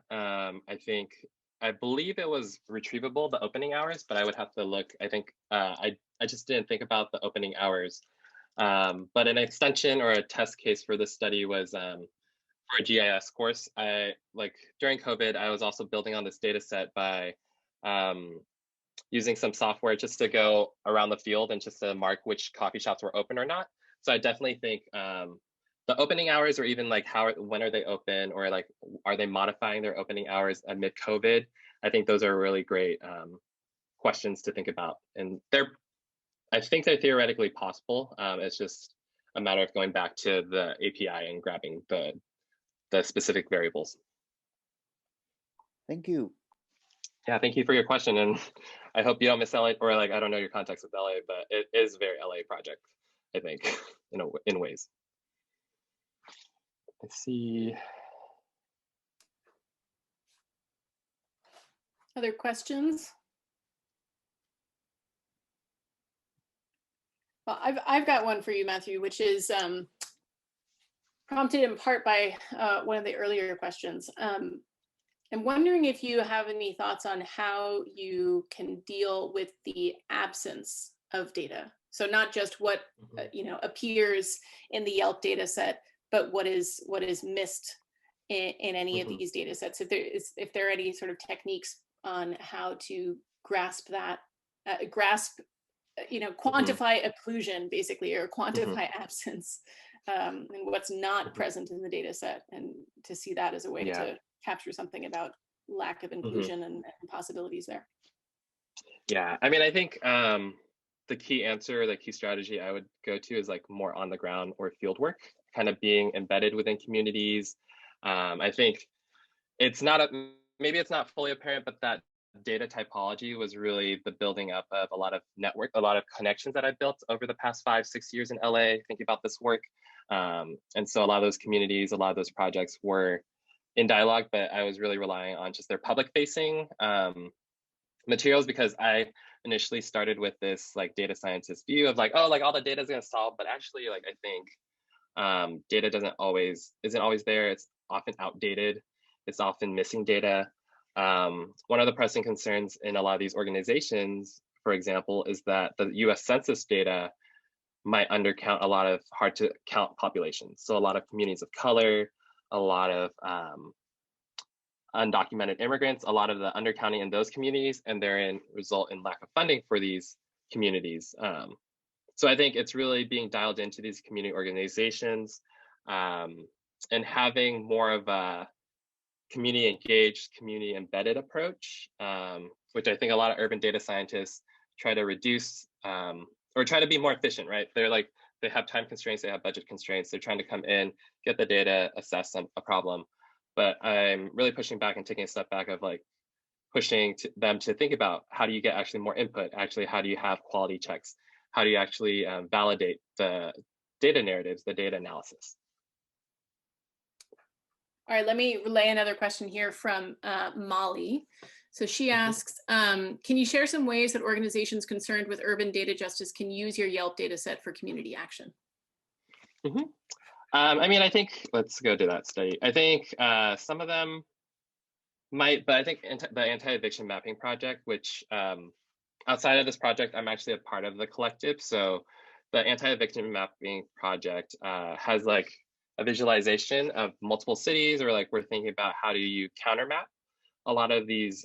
I believe it was retrievable, the opening hours, but I would have to look. I think I just didn't think about the opening hours. But an extension or a test case for this study was for a GIS course. During COVID, I was also building on this data set by using some software just to go around the field and just to mark which coffee shops were open or not. So I definitely think the opening hours, or even like when are they open, or like are they modifying their opening hours amid COVID? I think those are really great questions to think about, and I think they're theoretically possible. It's just a matter of going back to the API and grabbing the specific variables. Thank you. Yeah, thank you for your question, and I hope you don't miss LA, or like I don't know your context with LA, but it is a very LA project, I think, in ways. Let's see. Other questions? Well, I've got one for you, Matthew, which is prompted in part by one of the earlier questions. I'm wondering if you have any thoughts on how you can deal with the absence of data. So not just what appears in the Yelp data set, but what is missed in any of these data sets. If there are any sort of techniques on how to grasp that, quantify occlusion basically, or quantify absence, and what's not present in the data set, and to see that as a way to capture something about lack of inclusion and possibilities there. Yeah, I mean, I think the key answer, the key strategy I would go to is like more on the ground or field work, kind of being embedded within communities. I think maybe it's not fully apparent, but that data typology was really the building up of a lot of connections that I built over the past 5-6 years in LA, thinking about this work. And so a lot of those communities, a lot of those projects were in dialogue, but I was really relying on just their public facing materials, because I initially started with this like data scientist view of like, oh, like all the data is going to solve, but actually like I think data isn't always there. It's often outdated. It's often missing data. One of the pressing concerns in a lot of these organizations, for example, is that the US Census data might undercount a lot of hard to count populations. So a lot of communities of color, a lot of undocumented immigrants, a lot of the undercounting in those communities, and therein result in lack of funding for these communities. So I think it's really being dialed into these community organizations and having more of a community engaged, community embedded approach, which I think a lot of urban data scientists try to reduce or try to be more efficient, right? They have time constraints, they have budget constraints, they're trying to come in, get the data, assess a problem. But I'm really pushing back and taking a step back of like pushing them to think about how do you get actually more input? Actually, how do you have quality checks? How do you actually validate the data narratives, the data analysis? All right, let me relay another question here from Molly. So she asks, can you share some ways that organizations concerned with urban data justice can use your Yelp data set for community action? I mean, I think, let's go to that study. I think some of them might, but I think the anti-eviction mapping project, which outside of this project, I'm actually a part of the collective. So the anti-eviction mapping project has like a visualization of multiple cities, or like we're thinking about how do you countermap a lot of these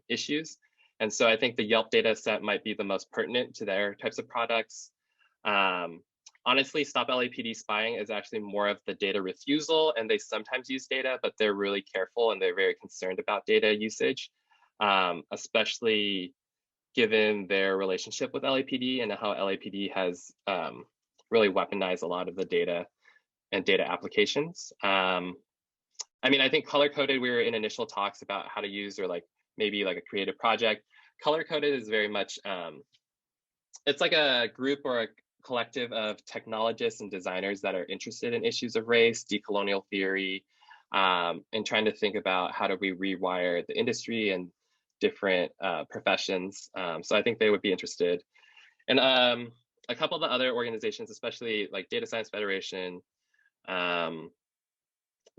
issues. And so I think the Yelp data set might be the most pertinent to their types of products. Honestly, Stop LAPD Spying is actually more of the data refusal, and they sometimes use data, but they're really careful and they're very concerned about data usage, especially given their relationship with LAPD and how LAPD has really weaponized a lot of the data and data applications. I mean, I think color-coded, we were in initial talks about how to use, or like maybe like a creative project. Color-coded is very much, it's like a group or a collective of technologists and designers that are interested in issues of race, decolonial theory, and trying to think about how do we rewire the industry and different professions. So I think they would be interested. And a couple of the other organizations, especially like Data Science Federation,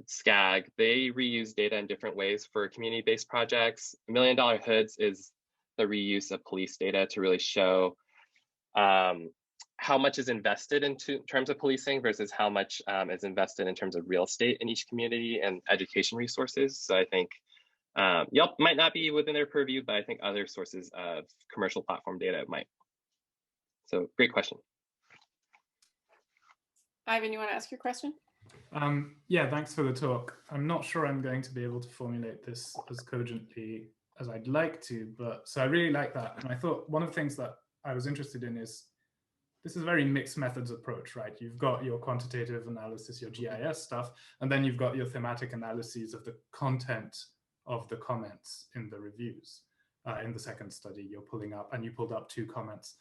SCAG, they reuse data in different ways for community-based projects. $1 Million Hoods is the reuse of police data to really show how much is invested in terms of policing versus how much is invested in terms of real estate in each community and education resources. So I think Yelp might not be within their purview, but I think other sources of commercial platform data might. So great question. Ivan, you want to ask your question? Yeah, thanks for the talk. I'm not sure I'm going to be able to formulate this as cogently as I'd like to, but so I really like that. And I thought one of the things that I was interested in is this is a very mixed methods approach, right? You've got your quantitative analysis, your GIS stuff, and then you've got your thematic analyses of the content of the comments in the reviews. In the second study, you're pulling up, and you pulled up 2 comments.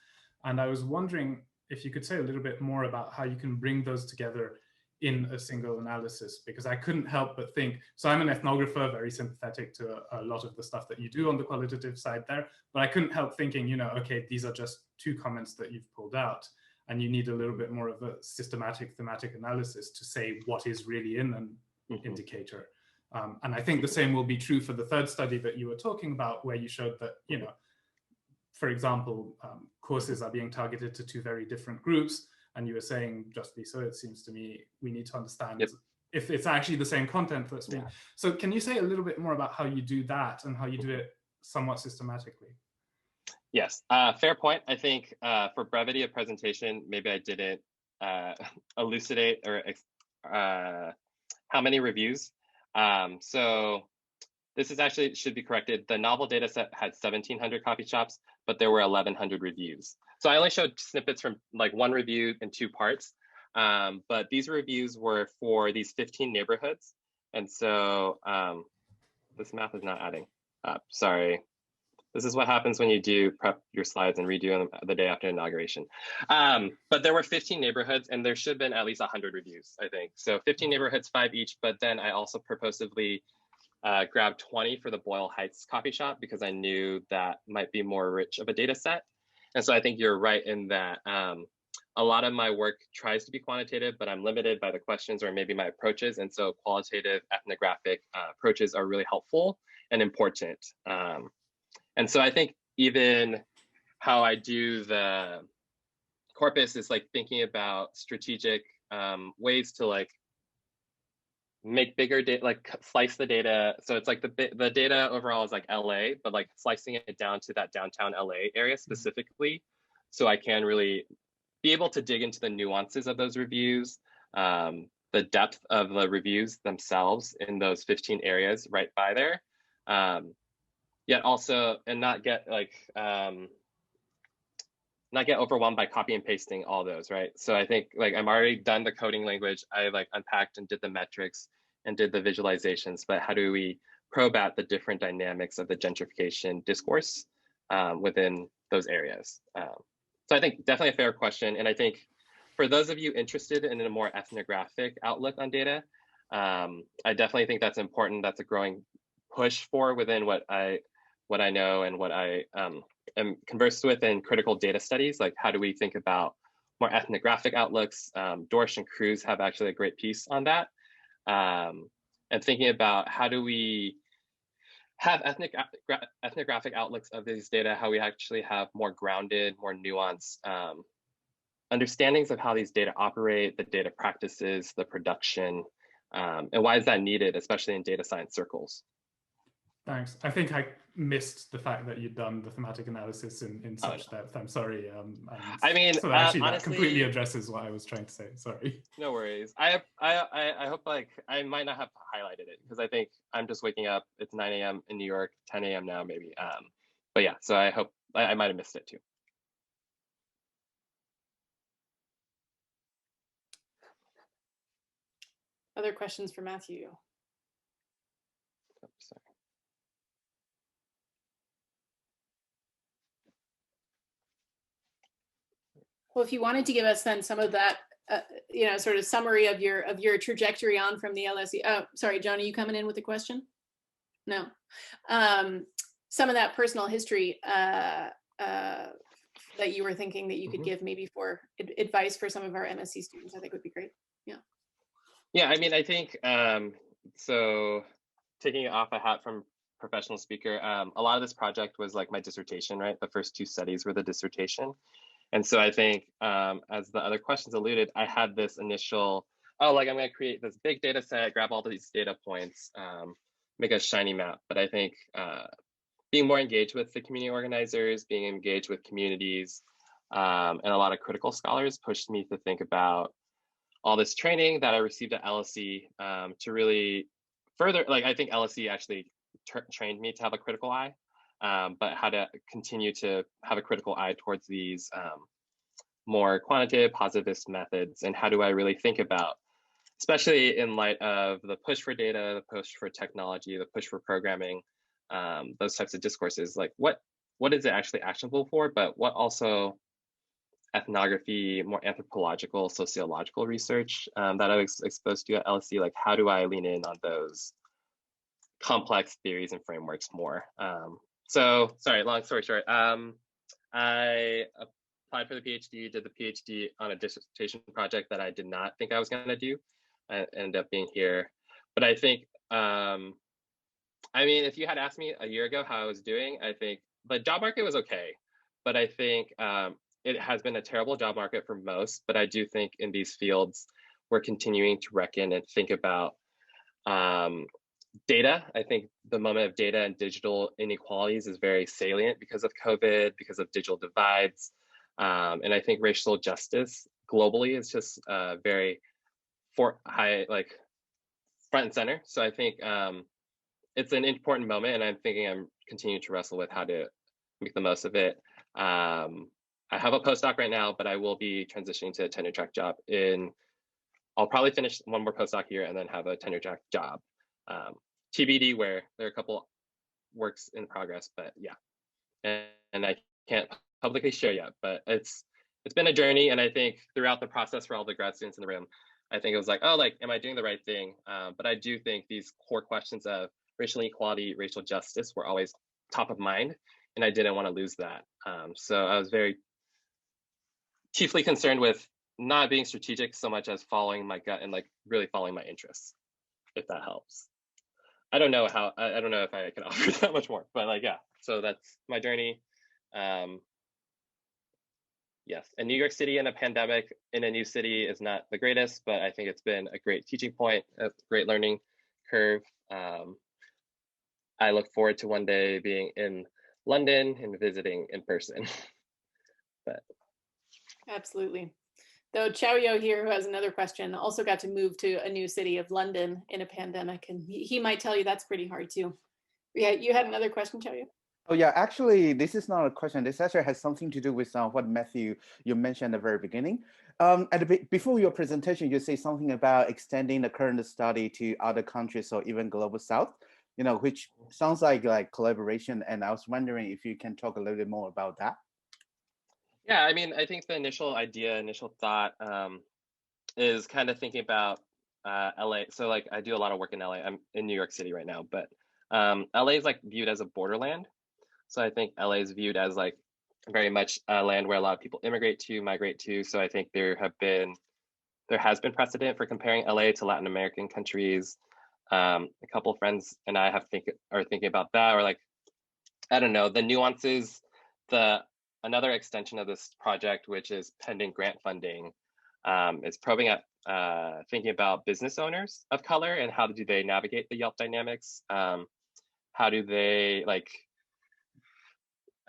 And I was wondering if you could say a little bit more about how you can bring those together in a single analysis, because I couldn't help but think, so I'm an ethnographer, very sympathetic to a lot of the stuff that you do on the qualitative side there, but I couldn't help thinking, you know, okay, these are just 2 comments that you've pulled out, and you need a little bit more of a systematic thematic analysis to say what is really in an indicator. And I think the same will be true for the third study that you were talking about, where you showed that, you know, for example, courses are being targeted to 2 very different groups. And you were saying, justly so, it seems to me, we need to understand if it's actually the same content that's being. So can you say a little bit more about how you do that and how you do it somewhat systematically? Yes, fair point. I think for brevity of presentation, maybe I didn't elucidate or how many reviews. So this is actually should be corrected. The novel data set had 1,700 coffee shops, but there were 1,100 reviews. So I only showed snippets from like 1 review in 2 parts, but these reviews were for these 15 neighborhoods. And so this math is not adding up, sorry. This is what happens when you do prep your slides and redo them the day after inauguration. But there were 15 neighborhoods, and there should have been at least 100 reviews, I think. So 15 neighborhoods, 5 each, but then I also purposively grabbed 20 for the Boyle Heights coffee shop because I knew that might be more rich of a data set. And so I think you're right in that a lot of my work tries to be quantitative, but I'm limited by the questions or maybe my approaches. And so qualitative ethnographic approaches are really helpful and important. And so I think even how I do the corpus is like thinking about strategic ways to like make bigger data, like slice the data. So it's like the data overall is like LA, but like slicing it down to that downtown LA area specifically. So I can really be able to dig into the nuances of those reviews, the depth of the reviews themselves in those 15 areas right by there. Yet also, and not get like, not get overwhelmed by copy and pasting all those, right? So I think like I'm already done the coding language. I like unpacked and did the metrics and did the visualizations, but how do we probe at the different dynamics of the gentrification discourse within those areas? So I think definitely a fair question. And I think for those of you interested in a more ethnographic outlook on data, I definitely think that's important. That's a growing push for within what I know and what I am conversed with in critical data studies. Like how do we think about more ethnographic outlooks? Dorsch and Cruz have actually a great piece on that. And thinking about how do we have ethnographic outlooks of these data, how we actually have more grounded, more nuanced understandings of how these data operate, the data practices, the production, and why is that needed, especially in data science circles? Thanks. I think I missed the fact that you'd done the thematic analysis in such depth. I'm sorry. I mean, so actually, honestly, that completely addresses what I was trying to say. Sorry. No worries. I hope like I might not have highlighted it because I think I'm just waking up. It's 9 a.m. in New York, 10 a.m. now maybe. But yeah, so I hope I might have missed it too. Other questions for Matthew? Oh, sorry. Well, if you wanted to give us then some of that sort of summary of your trajectory on from the LSE. Oh, sorry, Joan, are you coming in with a question? No. Some of that personal history that you were thinking that you could give maybe for advice for some of our MSc students, I think would be great. Yeah. Yeah, I mean, I think, so taking it off a hat from professional speaker, a lot of this project was like my dissertation, right? The first 2 studies were the dissertation. And so I think, as the other questions alluded, I had this initial, oh, like I'm going to create this big data set, grab all of these data points, make a shiny map. But I think being more engaged with the community organizers, being engaged with communities, and a lot of critical scholars pushed me to think about all this training that I received at LSE to really further, like I think LSE actually trained me to have a critical eye. But how to continue to have a critical eye towards these more quantitative positivist methods, and how do I really think about, especially in light of the push for data, the push for technology, the push for programming, those types of discourses, like what is it actually actionable for, but what also ethnography, more anthropological, sociological research that I was exposed to at LSE, like how do I lean in on those complex theories and frameworks more? So, sorry, long story short, I applied for the PhD, did the PhD on a dissertation project that I did not think I was going to do. I ended up being here. But I think, I mean, if you had asked me a year ago how I was doing, I think the job market was okay. But I think it has been a terrible job market for most. But I do think in these fields, we're continuing to reckon and think about data. I think the moment of data and digital inequalities is very salient because of COVID, because of digital divides. And I think racial justice globally is just very high, like front and center. So I think it's an important moment, and I'm continuing to wrestle with how to make the most of it. I have a postdoc right now, but I will be transitioning to a tenure track job I'll probably finish one more postdoc here and then have a tenure track job. TBD, where there are a couple works in progress, but yeah, and I can't publicly share yet, but it's been a journey. And I think throughout the process for all the grad students in the room, I think it was like, oh, like, am I doing the right thing? But I do think these core questions of racial inequality, racial justice were always top of mind, and I didn't want to lose that. So I was very chiefly concerned with not being strategic so much as following my gut and like really following my interests, if that helps. I don't know if I can offer that much more, but like, yeah, so that's my journey. Yes, and New York City in a pandemic in a new city is not the greatest, but I think it's been a great teaching point, a great learning curve. I look forward to one day being in London and visiting in person. But absolutely. Though Chao-Yo here, who has another question, also got to move to a new city of London in a pandemic, and he might tell you that's pretty hard too. Yeah, you had another question, Chao-Yo? Oh yeah, actually, this is not a question. This actually has something to do with what Matthew, you mentioned at the very beginning. Before your presentation, you say something about extending the current study to other countries or even global south, which sounds like collaboration. And I was wondering if you can talk a little bit more about that. Yeah, I mean, I think the initial thought is kind of thinking about LA. So like I do a lot of work in LA. I'm in New York City right now, but LA is like viewed as a borderland. So I think LA is viewed as like very much a land where a lot of people migrate to. So I think there has been precedent for comparing LA to Latin American countries. A couple of friends and I are thinking about that, or like, I don't know, the nuances. Another extension of this project, which is pending grant funding, is probing at thinking about business owners of color and how do they navigate the Yelp dynamics. How do they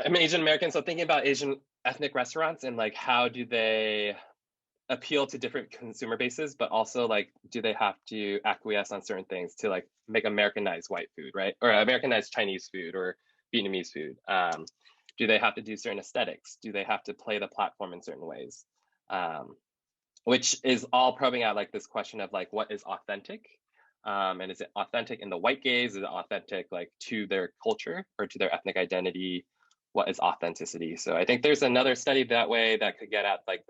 I'm Asian American, so thinking about Asian ethnic restaurants and like how do they appeal to different consumer bases, but also like do they have to acquiesce on certain things to like make Americanized white food, right? Or Americanized Chinese food or Vietnamese food. Do they have to do certain aesthetics? Do they have to play the platform in certain ways? Which is all probing out like this question of like what is authentic, and is it authentic in the white gaze? Is it authentic like to their culture or to their ethnic identity? What is authenticity? So I think there's another study that way that could get at like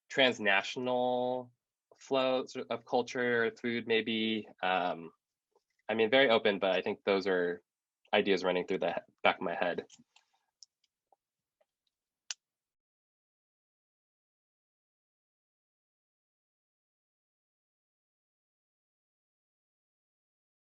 transnational flow of culture, food, maybe. I mean, very open, but I think those are ideas running through the back of my head.